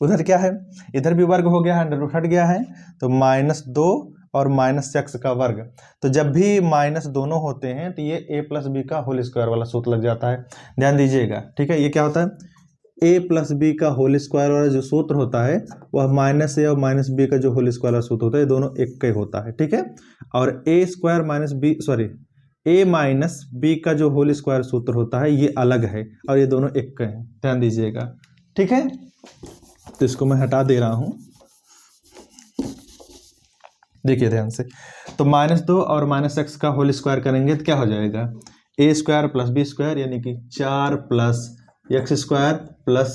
S1: उधर क्या है, इधर भी वर्ग हो गया है, अंडर रूट हट गया है, तो -2 और -x का वर्ग। तो जब भी माइनस दोनों होते हैं तो ये a + b का होल स्क्वायर वाला सूत्र लग जाता है, ध्यान दीजिएगा, ठीक है। ये क्या होता है, a + b का होल स्क्वायर वाला जो सूत्र होता है वह -a और -b का जो होल स्क्वायर वाला सूत्र होता है, दोनों एक का ही होता है, ठीक है। और a² - b का जो होल स्क्वायर सूत्र होता है ये अलग है, और ये दोनों एक का है, ध्यान दीजिएगा, ठीक है। तो इसको मैं हटा दे रहा हूं, देखिए ध्यान से। तो -2 और -x का होल स्क्वायर करेंगे तो क्या हो जाएगा, a² + b² यानी कि 4 + x² +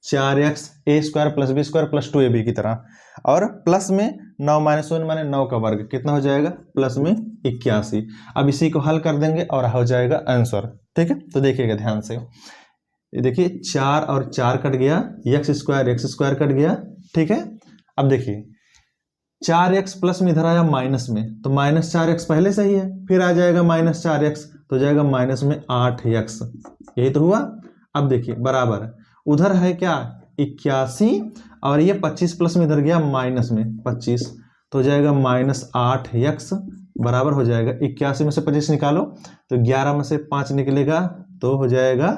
S1: 4x a² + b² + 2ab की तरह, और प्लस में 9 - 1 माने 9 का वर्ग, कितना हो जाएगा, प्लस में 81। अब इसी को हल कर देंगे और हो जाएगा आंसर, ठीक है। तो देखिएगा ध्यान से, ये देखिए 4 और 4 कट गया, x² कट गया, ठीक है। अब देखिए 4x प्लस में इधर आया माइनस में, तो -4x पहले से ही है, फिर आ जाएगा -4x, तो जाएगा -8x, यही तो हुआ। अब देखिए बराबर उधर है क्या, 81, और ये 25 प्लस में इधर गया माइनस में 25, तो जाएगा -8x, बराबर हो जाएगा 81 में से 25 निकालो तो 11 में से 5 निकलेगा तो हो जाएगा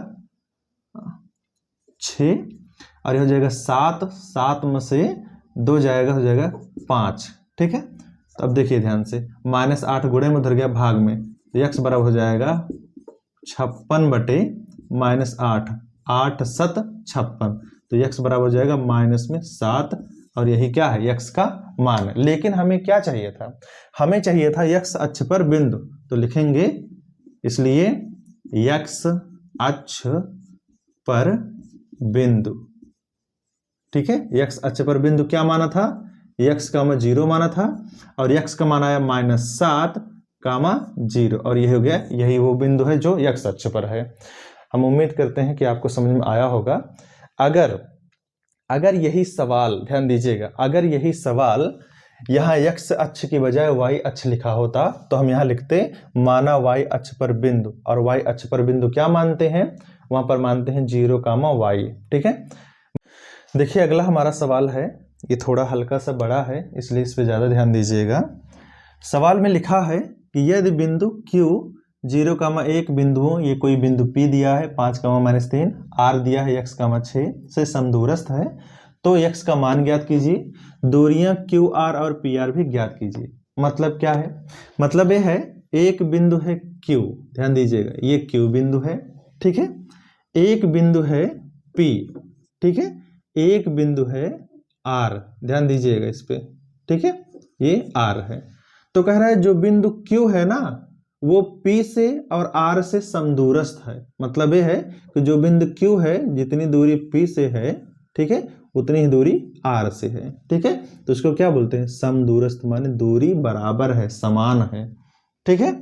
S1: 6, और ये हो जाएगा 7, 7 में से 2 जाएगा, हो जाएगा 5, ठीक है। तो अब देखिए ध्यान से, -8 गुणे में उधर गया भाग में, तो x बराबर हो जाएगा 56 बटे -8, 8 × 7 = 56, तो x बराबर हो जाएगा -7, और यही क्या है, x का मान है। लेकिन हमें क्या चाहिए था, हमें चाहिए था x अक्ष पर बिंदु, तो लिखेंगे इसलिए x अक्ष पर बिंदु, ठीक है। x अक्ष पर बिंदु क्या माना था, x, 0 माना था, और x का मान आया -7, 0, और यही हो गया, यही वो बिंदु है जो x अक्ष पर है। हम उम्मीद करते हैं कि आपको समझ में आया होगा। अगर यही सवाल, ध्यान दीजिएगा, अगर यही सवाल यहाँ x अक्ष की बजाय y अक्ष लिखा होता तो हम यहाँ लिखते माना y अक्ष पर बिंदु, और y अक्ष पर बिंदु क्या मानते हैं, वहां पर मानते हैं 0, y, ठीक है। देखिए अगला हमारा सवाल है, ये थोड़ा हल्का सा बड़ा है इसलिए इस पे ज़्यादा ध्यान दीजिएगा। सवाल में लिखा है कि यदि बिंदु Q 0, 1 बिंदुओं, ये कोई बिंदु P दिया है 5, -3, R दिया है x, 6 से समदूरस्थ है, तो x का मान ज्ञात कीजिए, दूरियां QR और PR भी ज्ञात कीजिए। मतलब क्या है, मतलब ये है एक बिंदु है Q, ध्यान दीजिएगा ये Q बिंदु है, ठीक है। एक बिंदु है P, ठीक है, एक बिंदु है R, ध्यान दीजिएगा इस पे, ठीक है, ये R है। तो कह रहा है जो बिंदु Q है ना वो P से और R से समदूरस्थ है। मतलब ये है कि जो बिंदु Q है जितनी दूरी P से है, ठीक है, उतनी ही दूरी R से है, ठीक है। तो इसको क्या बोलते हैं, समदूरस्थ, माने दूरी बराबर है, समान है, ठीक है।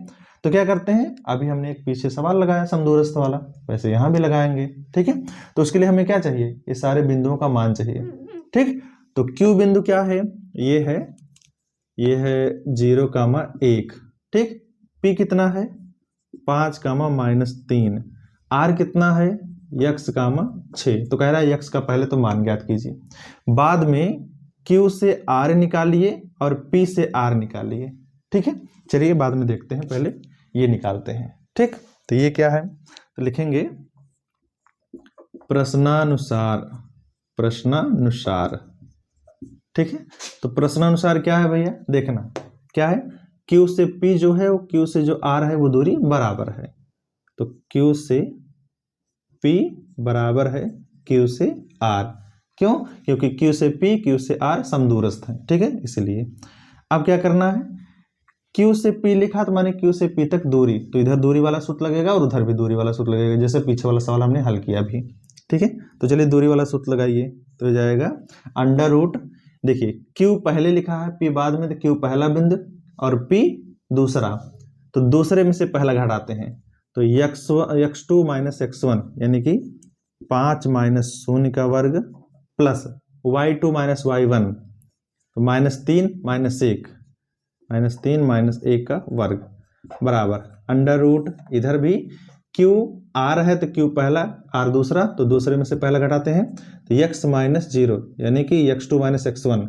S1: तो क्या करते हैं, अभी हमने एक पीछे सवाल लगाया समदूरस्थ वाला, वैसे यहां भी लगाएंगे, ठीक है। तो उसके लिए हमें क्या चाहिए, ये सारे बिंदुओं का मान चाहिए, ठीक। तो Q बिंदु क्या है, ये है 0, 1, ठीक। P कितना है 5, -3, R कितना है x, 6। तो कह रहा है x का पहले तो मान ज्ञात कीजिए, बाद में Q से R निकालिए और P से R निकालिए, ठीक है। चलिए बाद में देखते हैं, पहले ये निकालते हैं, ठीक। तो ये क्या है, तो लिखेंगे प्रश्नानुसार, ठीक है। तो प्रश्नानुसार क्या है भैया, देखना क्या है, Q से P जो है वो Q से जो R है वो दूरी बराबर है, तो Q से P बराबर है Q से R, क्यों, क्योंकि Q से P, Q से R समदूरस्थ है, ठीक है, इसलिए। अब क्या करना है, Q से P लिखा तो माने Q से P तक दूरी, तो इधर दूरी वाला सूत्र लगेगा और उधर भी दूरी वाला सूत्र लगेगा, जैसे पीछे वाला सवाल हमने हल किया अभी। ठीक है, तो चलिए दूरी वाला सूत्र लगाइए, तो हो जाएगा अंडर रूट, देखिए Q पहले लिखा है, P बाद में, तो Q पहला बिंदु और P दूसरा, तो दूसरे में से पहला घटाते हैं, तो x2 माइनस x1 यानी कि 5 माइनस 0 का वर्ग प्लस y2 माइनस y1, तो -3 माइनस 1 का वर्ग बराबर अंडर रूट, इधर भी Q R है तो Q पहला R दूसरा, तो दूसरे में से पहला घटाते हैं, तो x माइनस 0 यानी कि x2 माइनस x1,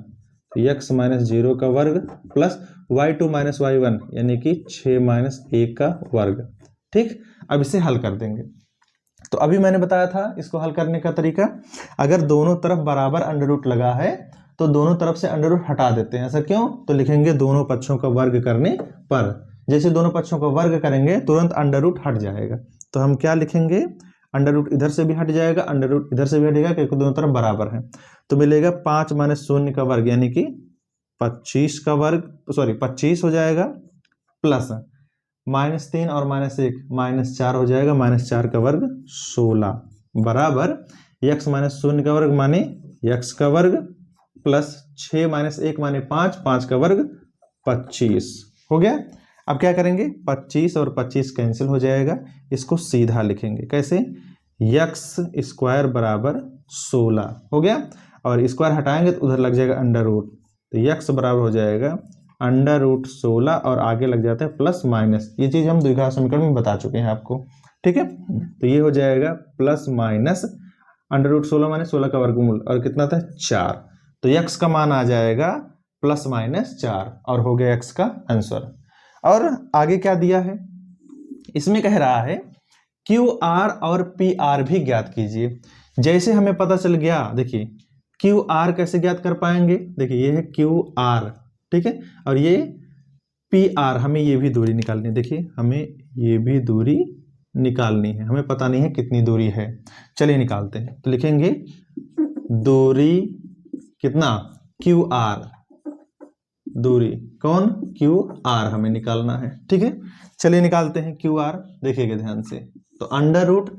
S1: तो x माइनस 0 का वर्ग प्लस y2 माइनस y1 यानी कि 6 माइनस 1 का वर्ग। ठीक, अब इसे हल कर देंगे। तो अभी मैंने बताया था इसको हल करने का तरीका, अगर दोनों तरफ बराबर अंडर रूट लगा है तो दोनों तरफ से अंडर रूट हटा देते हैं। ऐसा क्यों? तो लिखेंगे दोनों पक्षों का वर्ग करने पर, जैसे दोनों पक्षों का वर्ग करेंगे तुरंत अंडर रूट हट जाएगा। तो हम क्या लिखेंगे, अंडर रूट इधर से भी हट जाएगा, अंडर रूट इधर से भी हटेगा, क्योंकि दोनों तरफ बराबर है। तो मिलेगा 5 माइनस 0 का वर्ग यानी कि 25 का वर्ग, सॉरी 25 हो जाएगा, प्लस -3 और -1 -4 हो जाएगा, -4 का वर्ग 16 बराबर x माइनस 0 का वर्ग माने x का वर्ग प्लस 6 माइनस 1 माने 5 का वर्ग 25 हो गया। अब क्या करेंगे, 25 और 25 कैंसिल हो जाएगा, इसको सीधा लिखेंगे कैसे, x स्क्वायर बराबर 16 हो गया, और स्क्वायर हटाएंगे तो उधर लग जाएगा अंडर रूट, तो x बराबर हो जाएगा अंडर रूट 16 और आगे लग जाता है प्लस माइनस, ये चीज हम द्विघात समीकरण में बता चुके हैं आपको। ठीक है, तो ये हो जाएगा plus minus under root 16 minus 16 का वर्गमूल, और कितना था 4, तो x का मान आ जाएगा प्लस माइनस 4 और हो गया x का आंसर। और आगे क्या दिया है, इसमें कह रहा है QR और PR भी ज्ञात कीजिए। जैसे हमें पता चल गया, देखिए QR कैसे ज्ञात कर पाएंगे, देखिए ये है QR, ठीक है, और ये PR, हमें ये भी दूरी निकालनी है, देखिए हमें ये भी दूरी निकालनी है, हमें पता नहीं है कितनी दूरी है, चलिए निकालते हैं। तो लिखेंगे दूरी कितना, QR, दूरी कौन, QR हमें निकालना है। ठीक है, चलिए निकालते हैं QR, देखिएगा ध्यान से, तो अंडर रूट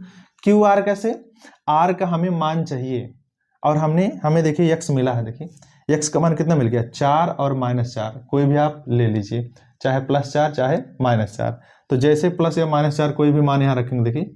S1: QR कैसे, R का हमें मान चाहिए, और हमें देखिए x मिला है, देखिए x का मान कितना मिल गया 4 और -4, कोई भी आप ले लीजिए, चाहे +4 चाहे -4, तो जैसे प्लस या -4 कोई भी मान यहाँ रखेंगे, देखिए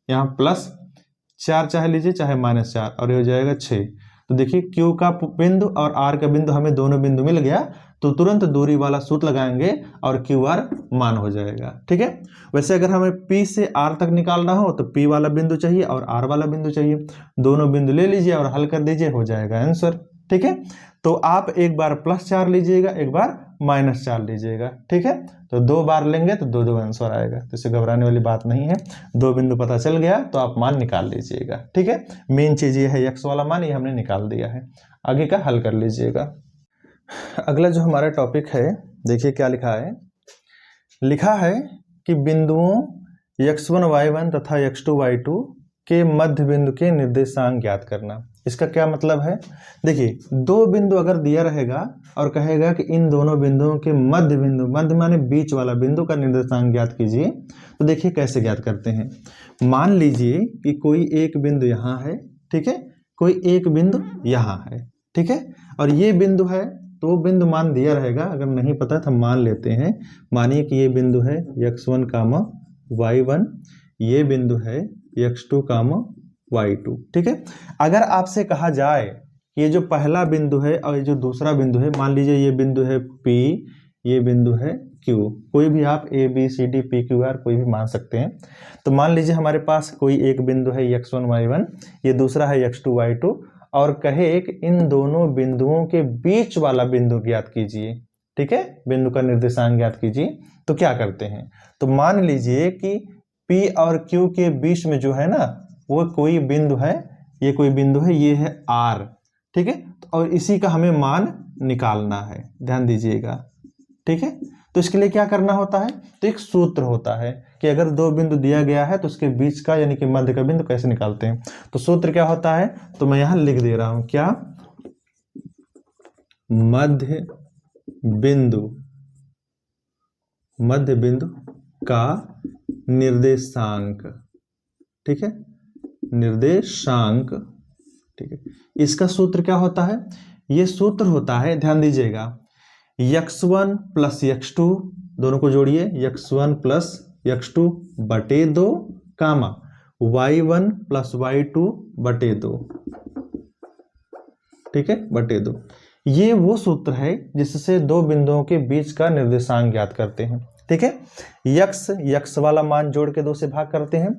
S1: यहाँ +4 चाहे लीजिए चाहे -4, और ये हो जाएगा 6। तो देखिए Q का बिंदु और R का बिंदु, हमें दोनों बिंदु मिल गया, तो तुरंत दूरी वाला सूत्र लगाएंगे और QR मान हो जाएगा। ठीक है, वैसे अगर हमें P से R तक निकालना हो तो P वाला बिंदु चाहिए और R वाला बिंदु चाहिए, दोनों बिंदु ले लीजिए और हल कर दीजिए, हो जाएगा आंसर। ठीक है, तो आप एक बार +4 लीजिएगा, एक बार -4 लीजिएगा। ठीक है, तो 2 बार लेंगे तो 2 आंसर आएगा, तो इससे घबराने वाली बात नहीं है, 2 बिंदु पता चल गया तो आप मान निकाल लीजिएगा। ठीक है, मेन चीज ये है x वाला मान, ये हमने निकाल दिया है, आगे का हल कर लीजिएगा। अगला जो हमारा टॉपिक है, देखिए क्या लिखा है, लिखा है कि बिंदुओं x1 y1 तथा x2 y2 के मध्य बिंदु के निर्देशांक ज्ञात करना। इसका क्या मतलब है, देखिए 2 बिंदु अगर दिया रहेगा और कहेगा कि इन दोनों बिंदुओं के मध्य बिंदु, मध्य माने बीच वाला बिंदु का निर्देशांक ज्ञात कीजिए, तो देखिए कैसे ज्ञात करते हैं। मान लीजिए कि कोई एक बिंदु यहाँ है, ठीक है, कोई एक बिंदु यहाँ है, ठीक है, और ये बिंदु है, तो बिंदु मान दिया रहेगा, अगर नहीं पता तो हम मान लेते हैं, मानिए कि ये बिंदु है x1, y1, ये बिंदु है x2, y2। ठीक है, अगर आपसे कहा जाए ये जो पहला बिंदु है और ये जो दूसरा बिंदु है, मान लीजिए ये बिंदु है P, ये बिंदु है Q, कोई भी आप A B C D P Q R कोई भी मान सकते हैं। तो मान लीजिए हमारे पास कोई एक बिंदु है x1 y1, ये दूसरा है x2 y2, और कहे कि इन दोनों बिंदुओं के बीच वाला बिंदु ज्ञात कीजिए। ठीक है, बिंदु का निर्देशांक ज्ञात कीजिए, तो क्या करते हैं, तो मान लीजिए कि P और Q के बीच में जो है ना, वो कोई बिंदु है, ये कोई बिंदु है, ये है R। ठीक है, और इसी का हमें मान निकालना है, ध्यान दीजिएगा। ठीक है, तो इसके लिए क्या करना होता है, तो एक सूत्र होता है कि अगर 2 बिंदु दिया गया है तो उसके बीच का यानी कि मध्य का बिंदु कैसे निकालते हैं। तो सूत्र क्या होता है, तो मैं यहां लिख दे रहा हूं, क्या, मध्य बिंदु मध्य बिंदु का निर्देशांक, ठीक है, निर्देशांक, ठीक है। इसका सूत्र क्या होता है? ये सूत्र होता है, ध्यान दीजिएगा, x1 प्लस x2, दोनों को जोड़िए, x1 प्लस x2 बटे 2, कामा y1 प्लस y2 बटे 2, ठीक है, बटे 2। ये वो सूत्र है जिससे दो बिंदुओं के बीच का निर्देशांक ज्ञात करते हैं, ठीक है। x वाला मान जोड़ के 2 से भाग करते हैं,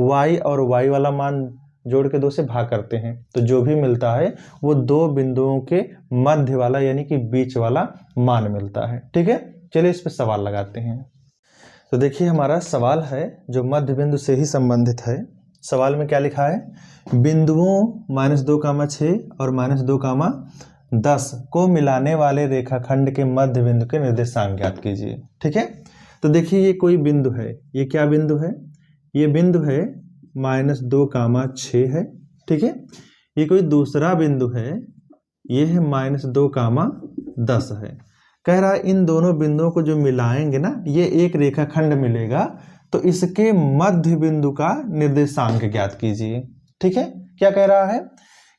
S1: y और y वाला मान जोड़ के 2 से भाग करते हैं, तो जो भी मिलता है वो दो बिंदुओं के मध्य वाला यानी कि बीच वाला मान मिलता है, ठीक है। चलिए इस पे सवाल लगाते हैं। तो देखिए हमारा सवाल है जो मध्य बिंदु से ही संबंधित है। सवाल में क्या लिखा है? बिंदुओं -2,6 और -2,10 को मिलाने वाले रेखाखंड के मध्य बिंदु के निर्देशांक ज्ञात कीजिए, ठीक है। तो देखिए ये कोई बिंदु है, ये क्या बिंदु है? ये बिंदु है -2,6 है, ठीक है। ये कोई दूसरा बिंदु है, ये है -2,10 है। कह रहा है इन दोनों बिंदुओं को जो मिलाएंगे ना, ये एक रेखाखंड मिलेगा, तो इसके मध्य बिंदु का निर्देशांक ज्ञात कीजिए, ठीक है। क्या कह रहा है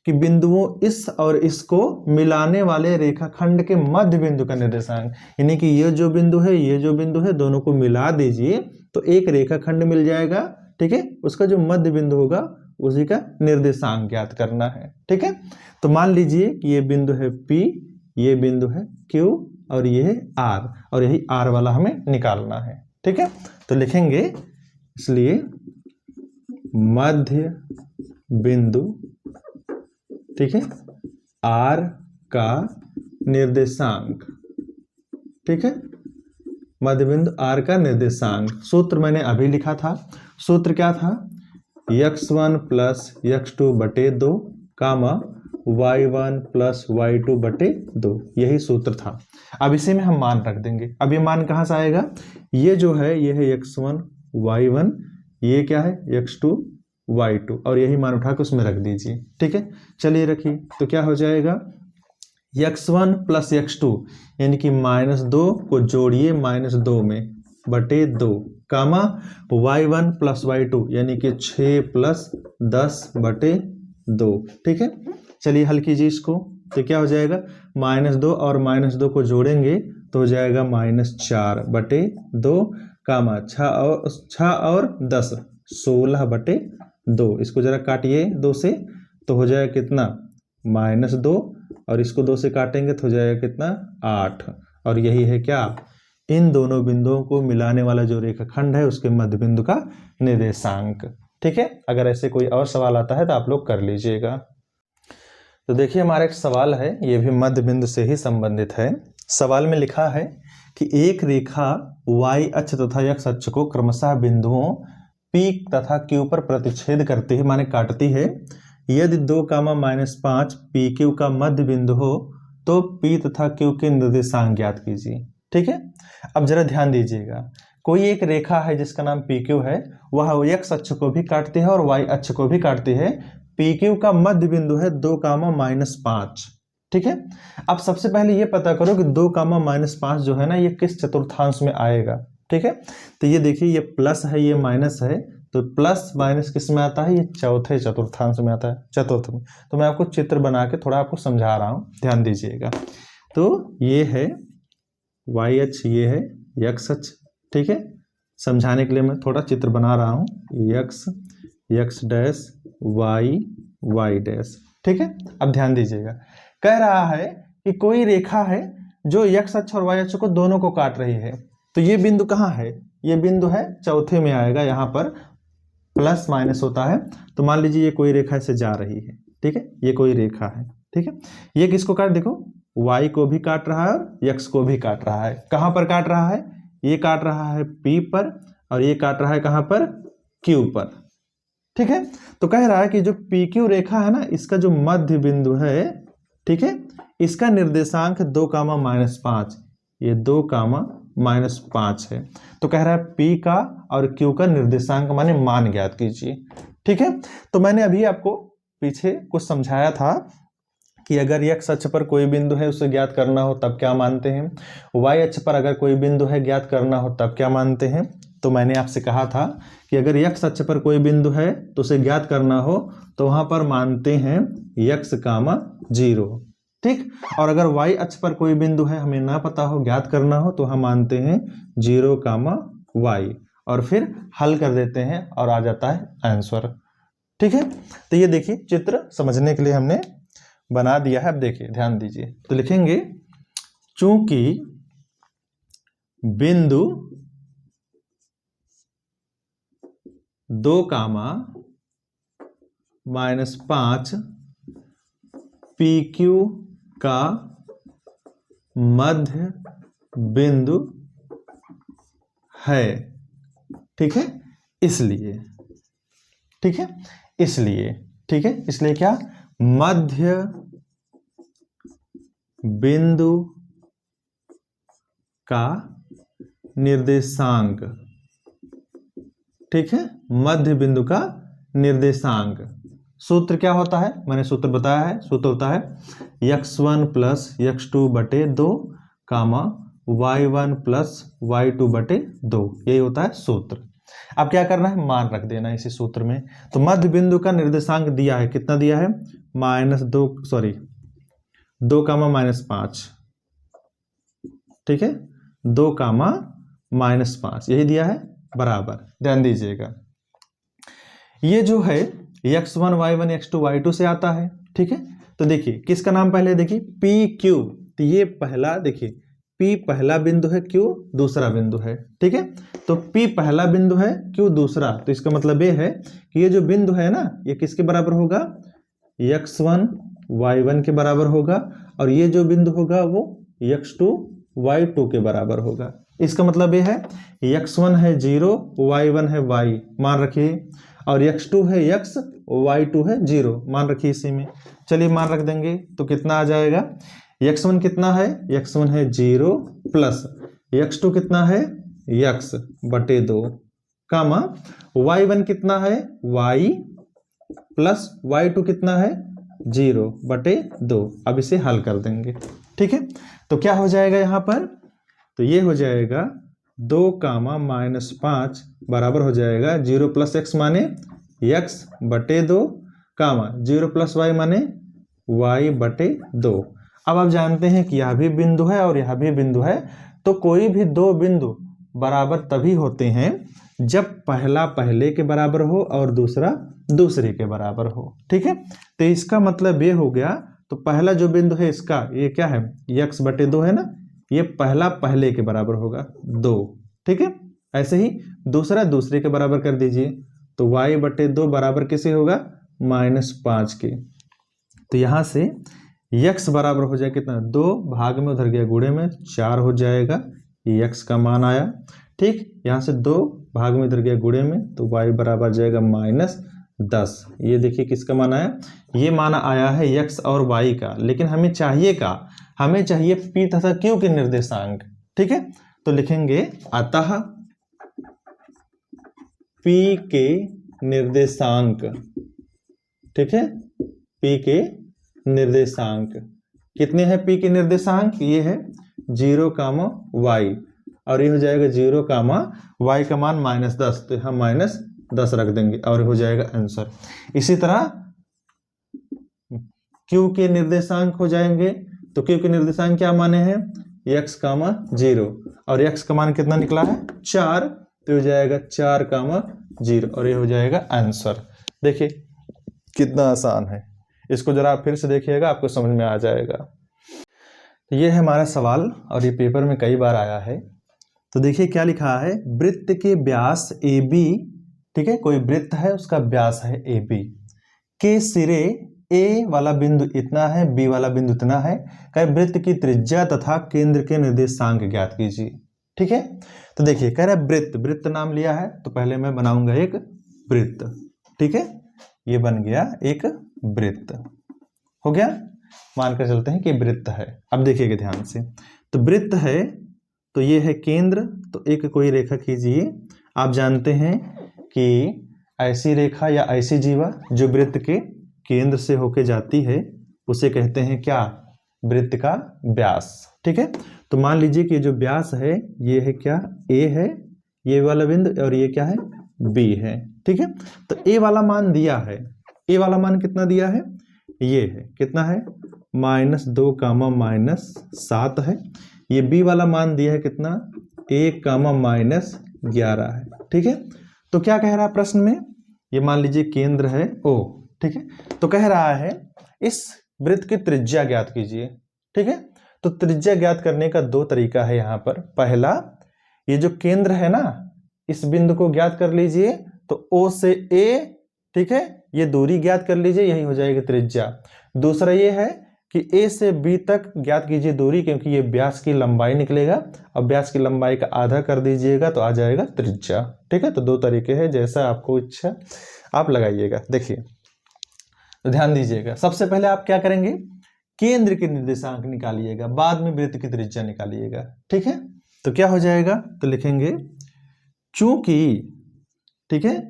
S1: कि बिंदुओं इस और इसको मिलाने वाले रेखाखंड के मध्य बिंदु का निर्देशांक, यानी कि ये जो बिंदु है, ये जो बिंदु है, दोनों को मिला दीजिए तो एक रेखाखंड मिल जाएगा, ठीक है। उसका जो मध्य बिंदु होगा उसी का निर्देशांक ज्ञात करना है, ठीक है। तो मान लीजिए कि ये बिंदु है P, ये बिंदु है Q और ये है R, और यही R वाला हमें निकालना है, ठीक है। तो लिखेंगे, इसलिए मध्य बिंदु, ठीक है, R का निर्देशांक, ठीक है, मध्य बिंदु R का निर्देशांक। सूत्र मैंने अभी लिखा था, सूत्र क्या था? x1 प्लस x2 बटे 2, कामा y1 प्लस y2 बटे 2, यही सूत्र था। अब इसी में हम मान रख देंगे। अब ये मान कहाँ से आएगा? ये जो है ये है x1 y1, ये क्या है x2 y2, और यही मान उठा के उसमें रख दीजिए, ठीक है। चलिए रखिए, तो क्या हो जाएगा? x1 प्लस x2 यानी कि -2 को जोड़िए -2 में बटे 2, कामा y1 प्लस y2 यानी कि 6 प्लस 10 बटे 2, ठीक है। चलिए हल कीजिए इसको, तो क्या हो जाएगा? -2 और -2 को जोड़ेंगे तो हो जाएगा -4 बटे 2, कामा 6 और 10 16 बटे 2। इसको जरा काटिए 2 से, तो हो जाएगा कितना? -2, और इसको 2 से काटेंगे तो हो जाएगा कितना? 8। और यही है क्या? इन दोनों बिंदुओं को मिलाने वाला जो रेखाखंड है उसके मध्य बिंदु का निर्देशांक, ठीक है। अगर ऐसे कोई और सवाल आता है तो आप लोग कर लीजिएगा। तो देखिए हमारा एक सवाल है, ये भी मध्य बिंदु से ही संबंधित है। सवाल में लिखा है कि एक रेखा y अक्ष तथा x अक्ष को क्रमशः बिंदुओं P तथा Q पर प्रतिच्छेद करती है, माने काटती है। यदि 2,-5 PQ का मध्य बिंदु हो तो P तथा Q के निर्देशांक ज्ञात कीजिए, ठीक है। अब जरा ध्यान दीजिएगा, कोई एक रेखा है जिसका नाम PQ है, वह x अक्ष को भी काटती है और y अक्ष को भी काटती है। PQ का मध्य बिंदु है 2,-5, ठीक है। अब सबसे पहले ये पता करो कि 2,-5 जो है ना, ये किस चतुर्थांश में आएगा, ठीक है। तो ये देखिए, ये प्लस है, ये माइनस है, तो प्लस माइनस किस में आता है? ये चौथे चतुर्थांश में आता है, चतुर्थ में। तो मैं आपको चित्र बना के थोड़ा आपको समझा रहा हूँ, ध्यान दीजिएगा। तो ये है y अक्ष, ये है x अक्ष, ठीक है। समझाने के लिए मैं थोड़ा चित्र बना रहा हूँ, x डैश y डैश, ठीक है। अब ध्यान दीजिएगा, कह रहा है कि कोई रेखा है जो x अक्ष और y अक्ष को दोनों को काट रही है। तो ये बिंदु कहाँ है? ये बिंदु है चौथे में आएगा, यहाँ पर प्लस माइनस होता है। तो मान लीजिए ये कोई रेखा से जा रही है, ठीक है, ये कोई रेखा है, ठीक है। ये किसको काट, देखो y को भी काट रहा है और x को भी काट रहा है। कहाँ पर काट रहा है? ये काट रहा है P पर, और ये काट रहा है कहाँ पर? Q पर, ठीक है। तो कह रहा है कि जो PQ रेखा है ना, इसका जो मध्य बिंदु है, ठीक है, इसका निर्देशांक 2,-5, ये 2,-5 है। तो कह रहा है P का और Q का निर्देशांक माने मान ज्ञात कीजिए, ठीक है। तो मैंने अभी आपको पीछे कुछ समझाया था कि अगर x अक्ष पर कोई बिंदु है उसे ज्ञात करना हो तब क्या मानते हैं, y अक्ष पर अगर कोई बिंदु है ज्ञात करना हो तब क्या मानते हैं। तो मैंने आपसे कहा था कि अगर x अक्ष पर कोई बिंदु है तो उसे ज्ञात करना हो तो वहां पर मानते हैं x, 0, ठीक। और अगर y अक्ष पर कोई बिंदु है हमें ना पता हो ज्ञात करना हो तो हम मानते हैं 0, y, और फिर हल कर देते हैं और आ जाता है आंसर, ठीक है। तो ये देखिए चित्र समझने के लिए हमने बना दिया है। अब देखिए ध्यान दीजिए, तो लिखेंगे चूंकि बिंदु 2, -5 PQ का मध्य बिंदु है, ठीक है, इसलिए, ठीक है, इसलिए, ठीक है, इसलिए क्या, मध्य बिंदु का निर्देशांक, ठीक है, मध्य बिंदु का निर्देशांक। सूत्र क्या होता है, मैंने सूत्र बताया है, सूत्र होता है x1 प्लस x2 बटे 2, y1 प्लस y2 बटे 2, यही होता है सूत्र। अब क्या करना है, मान रख देना इसी सूत्र में। तो मध्य बिंदु का निर्देशांक दिया है, कितना दिया है, दो कामा -5, ठीक है, 2 कामा -5 यही दिया है, बराबर। ध्यान दीजिएगा ये जो है x1 y1 x2 y2 से आता है, ठीक है। तो देखिए किसका नाम पहले देखिए PQ, तो ये पहला, देखिए P पहला बिंदु है, Q दूसरा बिंदु है, ठीक है। तो P पहला बिंदु है, Q दूसरा, तो इसका मतलब ये है कि ये जो बिंदु है ना ये किसके बराबर होगा, x1 y1 के बराबर होगा, और ये जो बिंदु होगा वो x2 y2 के बराबर होगा। इसका मतलब ये है x1 है 0, y1 है y, मान रखिए, और x2 है x, y2 है 0, मान रखिए इसी में। चलिए मान रख देंगे तो कितना आ जाएगा, x1 कितना है, x1 है 0 प्लस x2 कितना है, x बटे 2, कामा y1 कितना है, y प्लस y2 कितना है, 0 बटे 2। अब इसे हल कर देंगे, ठीक है। तो क्या हो जाएगा यहाँ पर, तो ये हो जाएगा 2 कामा -5 बराबर हो जाएगा 0 प्लस x माने x बटे 2, कामा 0 प्लस y माने y बटे 2। अब आप जानते हैं कि यह भी बिंदु है और यह भी बिंदु है, तो कोई भी दो बिंदु बराबर तभी होते हैं जब पहला पहले के बराबर हो और दूसरा दूसरे के बराबर हो, ठीक है। तो इसका मतलब ये हो गया, तो पहला जो बिंदु है इसका ये क्या है, x बटे 2 है ना, ये पहला पहले के बराबर होगा 2, ठीक है। ऐसे ही दूसरा दूसरे के बराबर कर दीजिए, तो y बटे 2 बराबर किसे होगा, -5 के। तो यहां से x बराबर हो जाएगा कितना, 2 भाग में उधर गया गुणे में 4 हो जाएगा, ये x का मान आया, ठीक। यहां से 2 भाग में इधर गया गुणे में, तो y बराबर जाएगा -10। ये देखिए किसका मान आया, ये मान आया है x और y का, लेकिन हमें चाहिए का, हमें चाहिए p तथा q के निर्देशांक, ठीक है। तो लिखेंगे अतः p के निर्देशांक, ठीक है, p के निर्देशांक कितने हैं, p के निर्देशांक ये है 0, y, और ये हो जाएगा 0, y का मान -10, तो हम -10 रख देंगे और हो जाएगा आंसर। इसी तरह q के निर्देशांक हो जाएंगे, तो q के निर्देशांक क्या माने हैं, x, 0, और x का मान कितना निकला है 4, तो हो जाएगा 4, 0, और ये हो जाएगा आंसर। देखिए कितना आसान है, इसको जरा आप फिर से देखिएगा आपको समझ में आ जाएगा। ये है हमारा सवाल और ये पेपर में कई बार आया है। तो देखिए क्या लिखा है, वृत्त के व्यास AB, ठीक है, कोई वृत्त है उसका व्यास है AB, के सिरे A वाला बिंदु इतना है, B वाला बिंदु इतना है, कह वृत्त की त्रिज्या तथा केंद्र के निर्देशांक ज्ञात कीजिए, ठीक है। तो देखिए कह रहा है वृत्त, वृत्त नाम लिया है तो पहले मैं बनाऊंगा एक वृत्त, ठीक है, ये बन गया एक वृत्त, हो गया, मानकर चलते हैं कि वृत्त है। अब देखिएगा ध्यान से, तो वृत्त है तो ये है केंद्र, तो एक कोई रेखा खींचिए। आप जानते हैं कि ऐसी रेखा या ऐसी जीवा जो वृत्त के केंद्र से होके जाती है उसे कहते हैं क्या, वृत्त का व्यास। ठीक है, तो मान लीजिए कि जो व्यास है ये है क्या, ए है ये वाला बिंदु, और ये क्या है, बी है। ठीक है, तो ए वाला मान दिया है, ए वाला मान कितना दिया है, ये है, कितना है, -2 कामा -7 है। ये बी वाला मान दिया है कितना, 1 कामा -11 है। ठीक है, तो क्या कह रहा है प्रश्न में, ये मान लीजिए केंद्र है ओ। ठीक है, तो कह रहा है इस वृत्त की त्रिज्या ज्ञात कीजिए। ठीक है, तो त्रिज्या ज्ञात करने का दो तरीका है यहाँ पर। पहला, ये जो केंद्र है ना, इस बिंदु को ज्ञात कर लीजिए, तो ओ से ए, ठीक है, ये दूरी ज्ञात कर लीजिए, यही हो जाएगी त्रिज्या। दूसरा ये है कि ए से बी तक ज्ञात कीजिए दूरी, क्योंकि ये व्यास की लंबाई निकलेगा, अब व्यास की लंबाई का आधा कर दीजिएगा तो आ जाएगा त्रिज्या। ठीक है, तो दो तरीके हैं, जैसा आपको इच्छा आप लगाइएगा। देखिए, तो ध्यान दीजिएगा, सबसे पहले आप क्या करेंगे, केंद्र के निर्देशांक निकालिएगा, बाद में वृत्त की त्रिज्या निकालिएगा। ठीक है, तो क्या हो जाएगा, तो लिखेंगे चूंकि, ठीक है,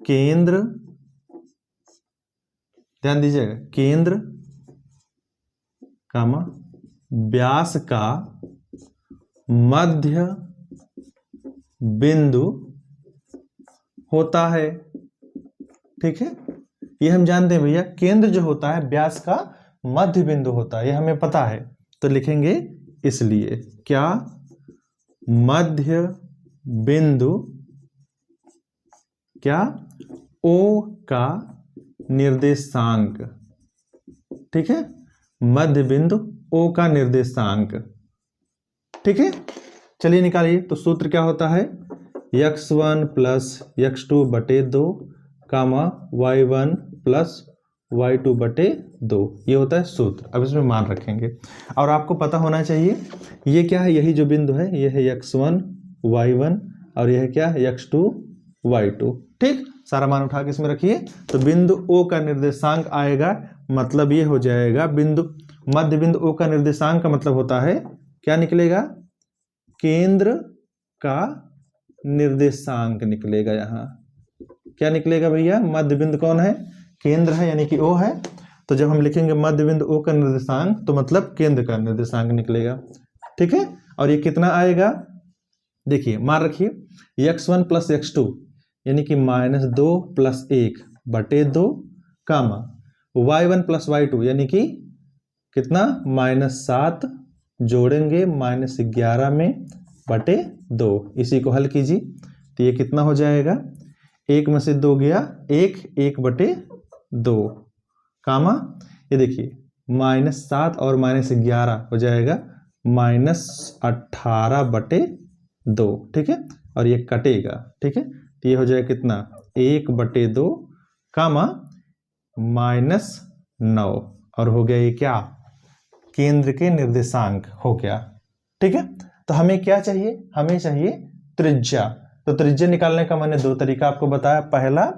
S1: केंद्र, ध्यान दीजिएगा, केंद्र कामा व्यास का मध्य बिंदु होता है। ठीक है, ये हम जानते हैं भैया, केंद्र जो होता है व्यास का मध्य बिंदु होता है, ये हमें पता है। तो लिखेंगे इसलिए क्या, मध्य बिंदु क्या, ओ का निर्देशांक। ठीक है, मध्य बिंदु ओ का निर्देशांक। ठीक है, चलिए निकालिए। तो सूत्र क्या होता है, x1 प्लस x2 बटे 2 कामा y1 प्लस y2 बटे 2, ये होता है सूत्र। अब इसमें मान रखेंगे, और आपको पता होना चाहिए ये क्या है, यही जो बिंदु है ये है x1 y1, और यह क्या है x2 y2। ठीक, सारा मान उठा के इसमें रखिए। तो बिंदु O का निर्देशांक आएगा, मतलब ये हो जाएगा बिंदु, मध्य बिंदु O का निर्देशांक का मतलब होता है क्या निकलेगा, केंद्र का निर्देशांक निकलेगा। यहाँ क्या निकलेगा भैया, मध्य बिंदु कौन है, केंद्र है, यानी कि O है। तो जब हम लिखेंगे मध्य बिंदु O का निर्देशांक, तो मतलब केंद्र का निर्देशांक निकलेगा। ठीक है, और ये कितना आएगा, देखिए मान रखिए x1 प्लस x2 यानी कि -2 प्लस 1 बटे 2 कामा y1 प्लस y2 यानी कि कितना, -7 जोड़ेंगे -11 में बटे 2। इसी को हल कीजिए, तो ये कितना हो जाएगा, 1 में से 2 गया 1, 1 बटे 2 कामा, ये देखिए -7 और -11 हो जाएगा -18 बटे 2। ठीक है, और ये कटेगा। ठीक है, तो ये हो जाएगा कितना, 1 बटे 2 कामा -9, और हो गया ये क्या, केंद्र के निर्देशांक हो गया। ठीक है, तो हमें क्या चाहिए, हमें चाहिए त्रिज्या। तो त्रिज्या निकालने का मैंने दो तरीका आपको बताया। पहला,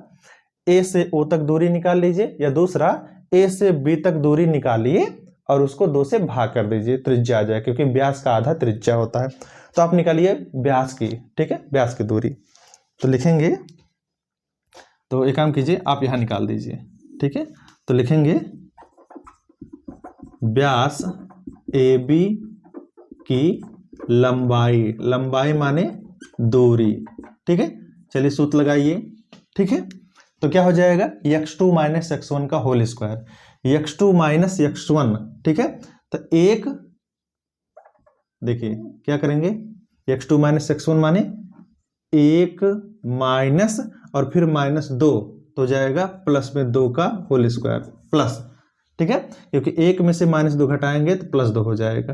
S1: ए से ओ तक दूरी निकाल लीजिए, या दूसरा ए से बी तक दूरी निकालिए और उसको 2 से भाग कर दीजिए, त्रिज्या आ जाए, क्योंकि व्यास का आधा त्रिज्या होता है। तो आप निकालिए व्यास की, ठीक है, व्यास की दूरी। तो लिखेंगे, तो एक काम कीजिए, आप यहां निकाल दीजिए। ठीक है, तो लिखेंगे व्यास ए बी की लंबाई, लंबाई माने दूरी। ठीक है, चलिए सूत्र लगाइए। ठीक है, तो क्या हो जाएगा, x2 माइनस x1 का whole square, x2 minus x1। ठीक है, तो एक, देखिए क्या करेंगे, x2 माइनस x1 माने 1 माइनस और फिर -2, तो जाएगा प्लस में 2 का होल स्क्वायर प्लस। ठीक है, क्योंकि 1 में से -2 घटाएंगे तो +2 हो जाएगा,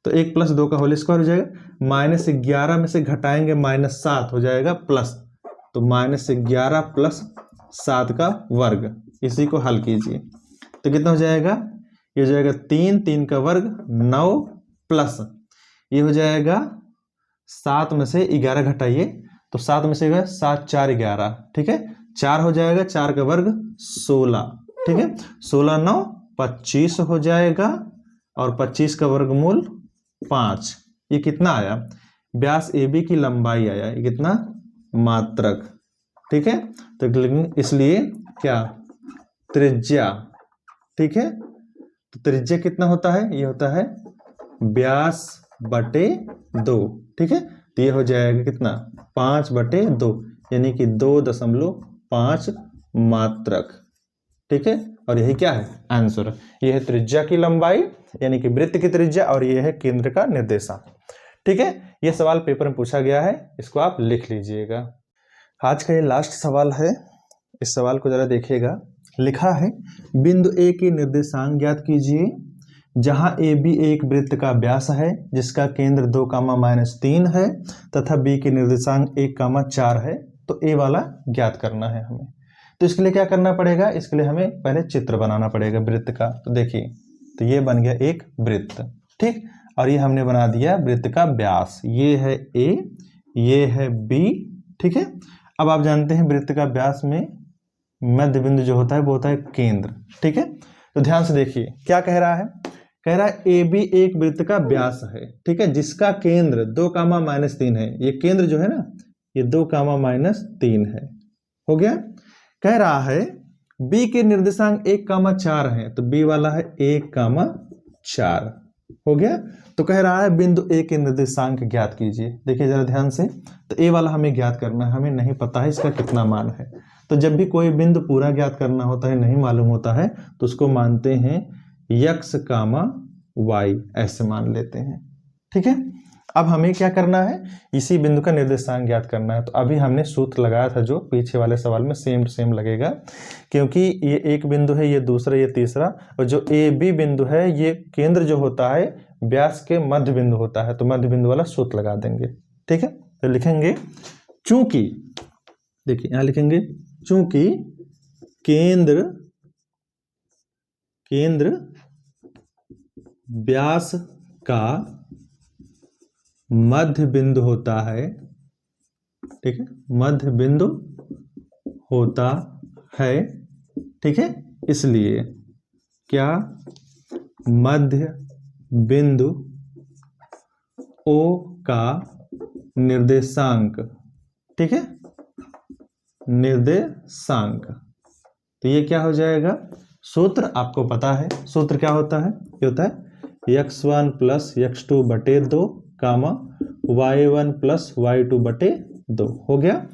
S1: तो 1 + 2 का होल स्क्वायर हो जाएगा। -11 में से घटाएंगे -7 हो जाएगा प्लस, तो -11 + 7 का वर्ग। इसी को हल कीजिए, तो कितना हो जाएगा, ये हो जाएगा 3, 3 का वर्ग 9 प्लस ये हो जाएगा 7 में से 11 घटाइए, तो 7 में से 7 4 11। ठीक है, 4 हो जाएगा, 4 का वर्ग 16। ठीक है, 16 9 25 हो जाएगा, और 25 का वर्गमूल 5। ये कितना आया, व्यास ए बी की लंबाई आया, ये कितना, मात्रक। ठीक है, तो इसलिए क्या, त्रिज्या। ठीक है, तो त्रिज्या कितना होता है, ये होता है व्यास बटे 2, ठीक है। तो ये हो जाएगा कितना 5/2, यानी कि 2.5 मात्रक, ठीक है। और यही क्या है आंसर, ये है त्रिज्या की लंबाई यानी कि वृत्त की त्रिज्या, और ये है केंद्र का निर्देशांक, ठीक है। ये सवाल पेपर में पूछा गया है, इसको आप लिख लीजिएगा। आज का ये लास्ट सवाल है, इस सवाल को जरा देखिएगा। लिखा है बिंदु ए के निर्देशांक ज्ञात कीजिए, जहां ए बी एक वृत्त का व्यास है जिसका केंद्र 2, -3 है तथा बी के निर्देशांक 1, 4 है। तो ए वाला ज्ञात करना है हमें। तो इसके लिए क्या करना पड़ेगा, इसके लिए हमें पहले चित्र बनाना पड़ेगा वृत्त का। तो देखिए, तो ये बन गया एक वृत्त, ठीक। और ये हमने बना दिया वृत्त का व्यास, ये है ए, ये है बी, ठीक है। अब आप जानते हैं वृत्त का व्यास में मध्य बिंदु जो होता है वो होता है केंद्र, ठीक है। तो ध्यान से देखिए क्या कह रहा है, कह रहा है ए बी एक वृत्त का व्यास है, ठीक है, जिसका केंद्र 2, है। ये केंद्र जो है ना, ये 2, है, हो गया। कह रहा है बी के निर्देशांक 1, 4 है, तो बी वाला है 1, 4, हो गया। तो कह रहा है बिंदु ए के निर्देशांक ज्ञात कीजिए। देखिए जरा ध्यान से, तो ए वाला हमें ज्ञात करना है, हमें नहीं पता है इसका कितना मान है। तो जब भी कोई बिंदु पूरा ज्ञात करना होता है, नहीं मालूम होता है, तो उसको मानते हैं x, y, ऐसे मान लेते हैं, ठीक है। अब हमें क्या करना है, इसी बिंदु का निर्देशांक ज्ञात करना है। तो अभी हमने सूत्र लगाया था जो पीछे वाले सवाल में सेम टू सेम लगेगा, क्योंकि ये एक बिंदु है, ये दूसरा, ये तीसरा, और जो ए बी बिंदु है ये केंद्र जो होता है व्यास के मध्य बिंदु होता है। तो मध्य बिंदु वाला सूत्र लगा देंगे, ठीक है। तो लिखेंगे चूंकि, देखिए यहां लिखेंगे चूंकि केंद्र व्यास का मध्य बिंदु होता है, ठीक है, मध्य बिंदु होता है, ठीक है। इसलिए क्या मध्य बिंदु O का निर्देशांक, ठीक है, निर्देशांक, तो ये क्या हो जाएगा, सूत्र आपको पता है, सूत्र क्या होता है, ये होता है x1 + x2 बटे 2, y1 + y2 बटे 2, हो गया।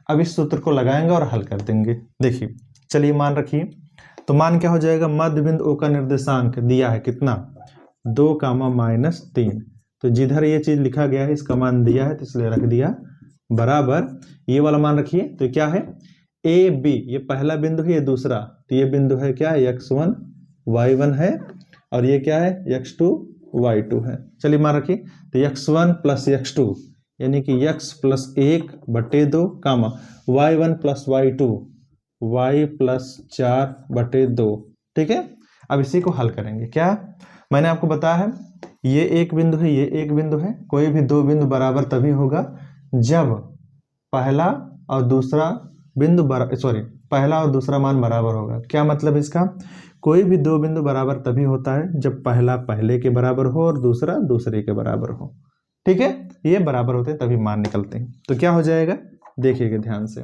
S1: अब इस सूत्र को लगाएंगे और हल कर देंगे। देखिए चलिए मान रखिए, तो मान क्या हो जाएगा, मध्य बिंदु O का निर्देशांक दिया है कितना 2, तो जिधर ये चीज लिखा गया है इसका मान दिया है, तो इसलिए रख दिया, बराबर ये वाला मान रखिए। तो क्या है ए बी, ये पहला बिंदु है, ये दूसरा, तो ये बिंदु है क्या x1 y1 है, और ये क्या है x2 y2 है। चलिए मान रखिए, तो x1 + x2 यानी कि x + 1 बटे 2, y1 + y2 y + 4 बटे 2, ठीक है। अब इसी को हल करेंगे। क्या मैंने आपको बताया है, ये एक बिंदु है, ये एक बिंदु है, कोई भी दो बिंदु बराबर तभी होगा जब पहला और दूसरा बिंदु पहला और दूसरा मान बराबर होगा। क्या मतलब इसका, कोई भी दो बिंदु बराबर तभी होता है जब पहला पहले के बराबर हो और दूसरा दूसरे के बराबर हो, ठीक है। ये बराबर होते हैं तभी मान निकलते हैं। तो क्या हो जाएगा, देखिएगा ध्यान से,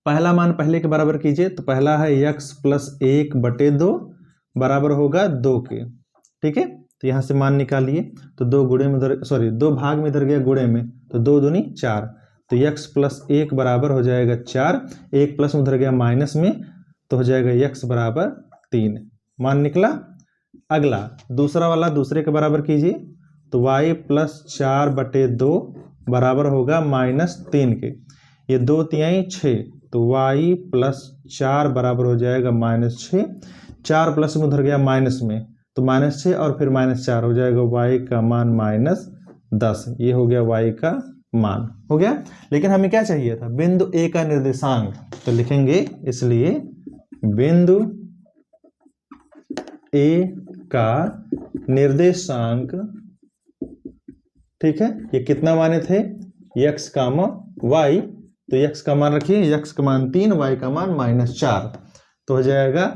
S1: पहला मान पहले के बराबर कीजिए, तो पहला है x + 1 बटे 2 बराबर होगा 2 के, ठीक है। तो यहाँ से मान निकालिए, तो 2 भाग में इधर गया गुणे में, तो 2 दूनी 4, तो x + 1 बराबर हो जाएगा 4, 1 प्लस उधर गया माइनस में, तो हो जाएगा x बराबर 3, मान निकला। अगला दूसरा वाला दूसरे के बराबर कीजिए, तो y + 4 बटे 2 बराबर होगा -3 के, ये 2 तिहाई 6, तो y + 4 बराबर हो जाएगा -6, 4 प्लस में उधर गया माइनस में, तो -6 और फिर -4 हो जाएगा y का मान -10, ये हो गया y का मान, हो गया। लेकिन हमें क्या चाहिए था, बिंदु A का निर्देशांक, तो लिखेंगे इसलिए बिंदु A का निर्देशांक, ठीक है, ये कितना माने थे x, y, तो x का मान रखिए, x का मान 3, y का मान -4, तो हो जाएगा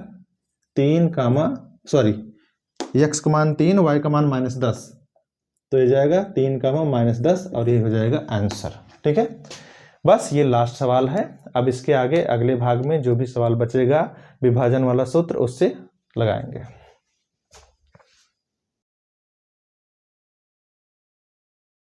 S1: x का मान 3, y का मान -10, तो ये जाएगा 3, -10, और ये हो जाएगा आंसर, ठीक है। बस ये लास्ट सवाल है। अब इसके आगे अगले भाग में जो भी सवाल बचेगा विभाजन वाला सूत्र उससे लगाएंगे।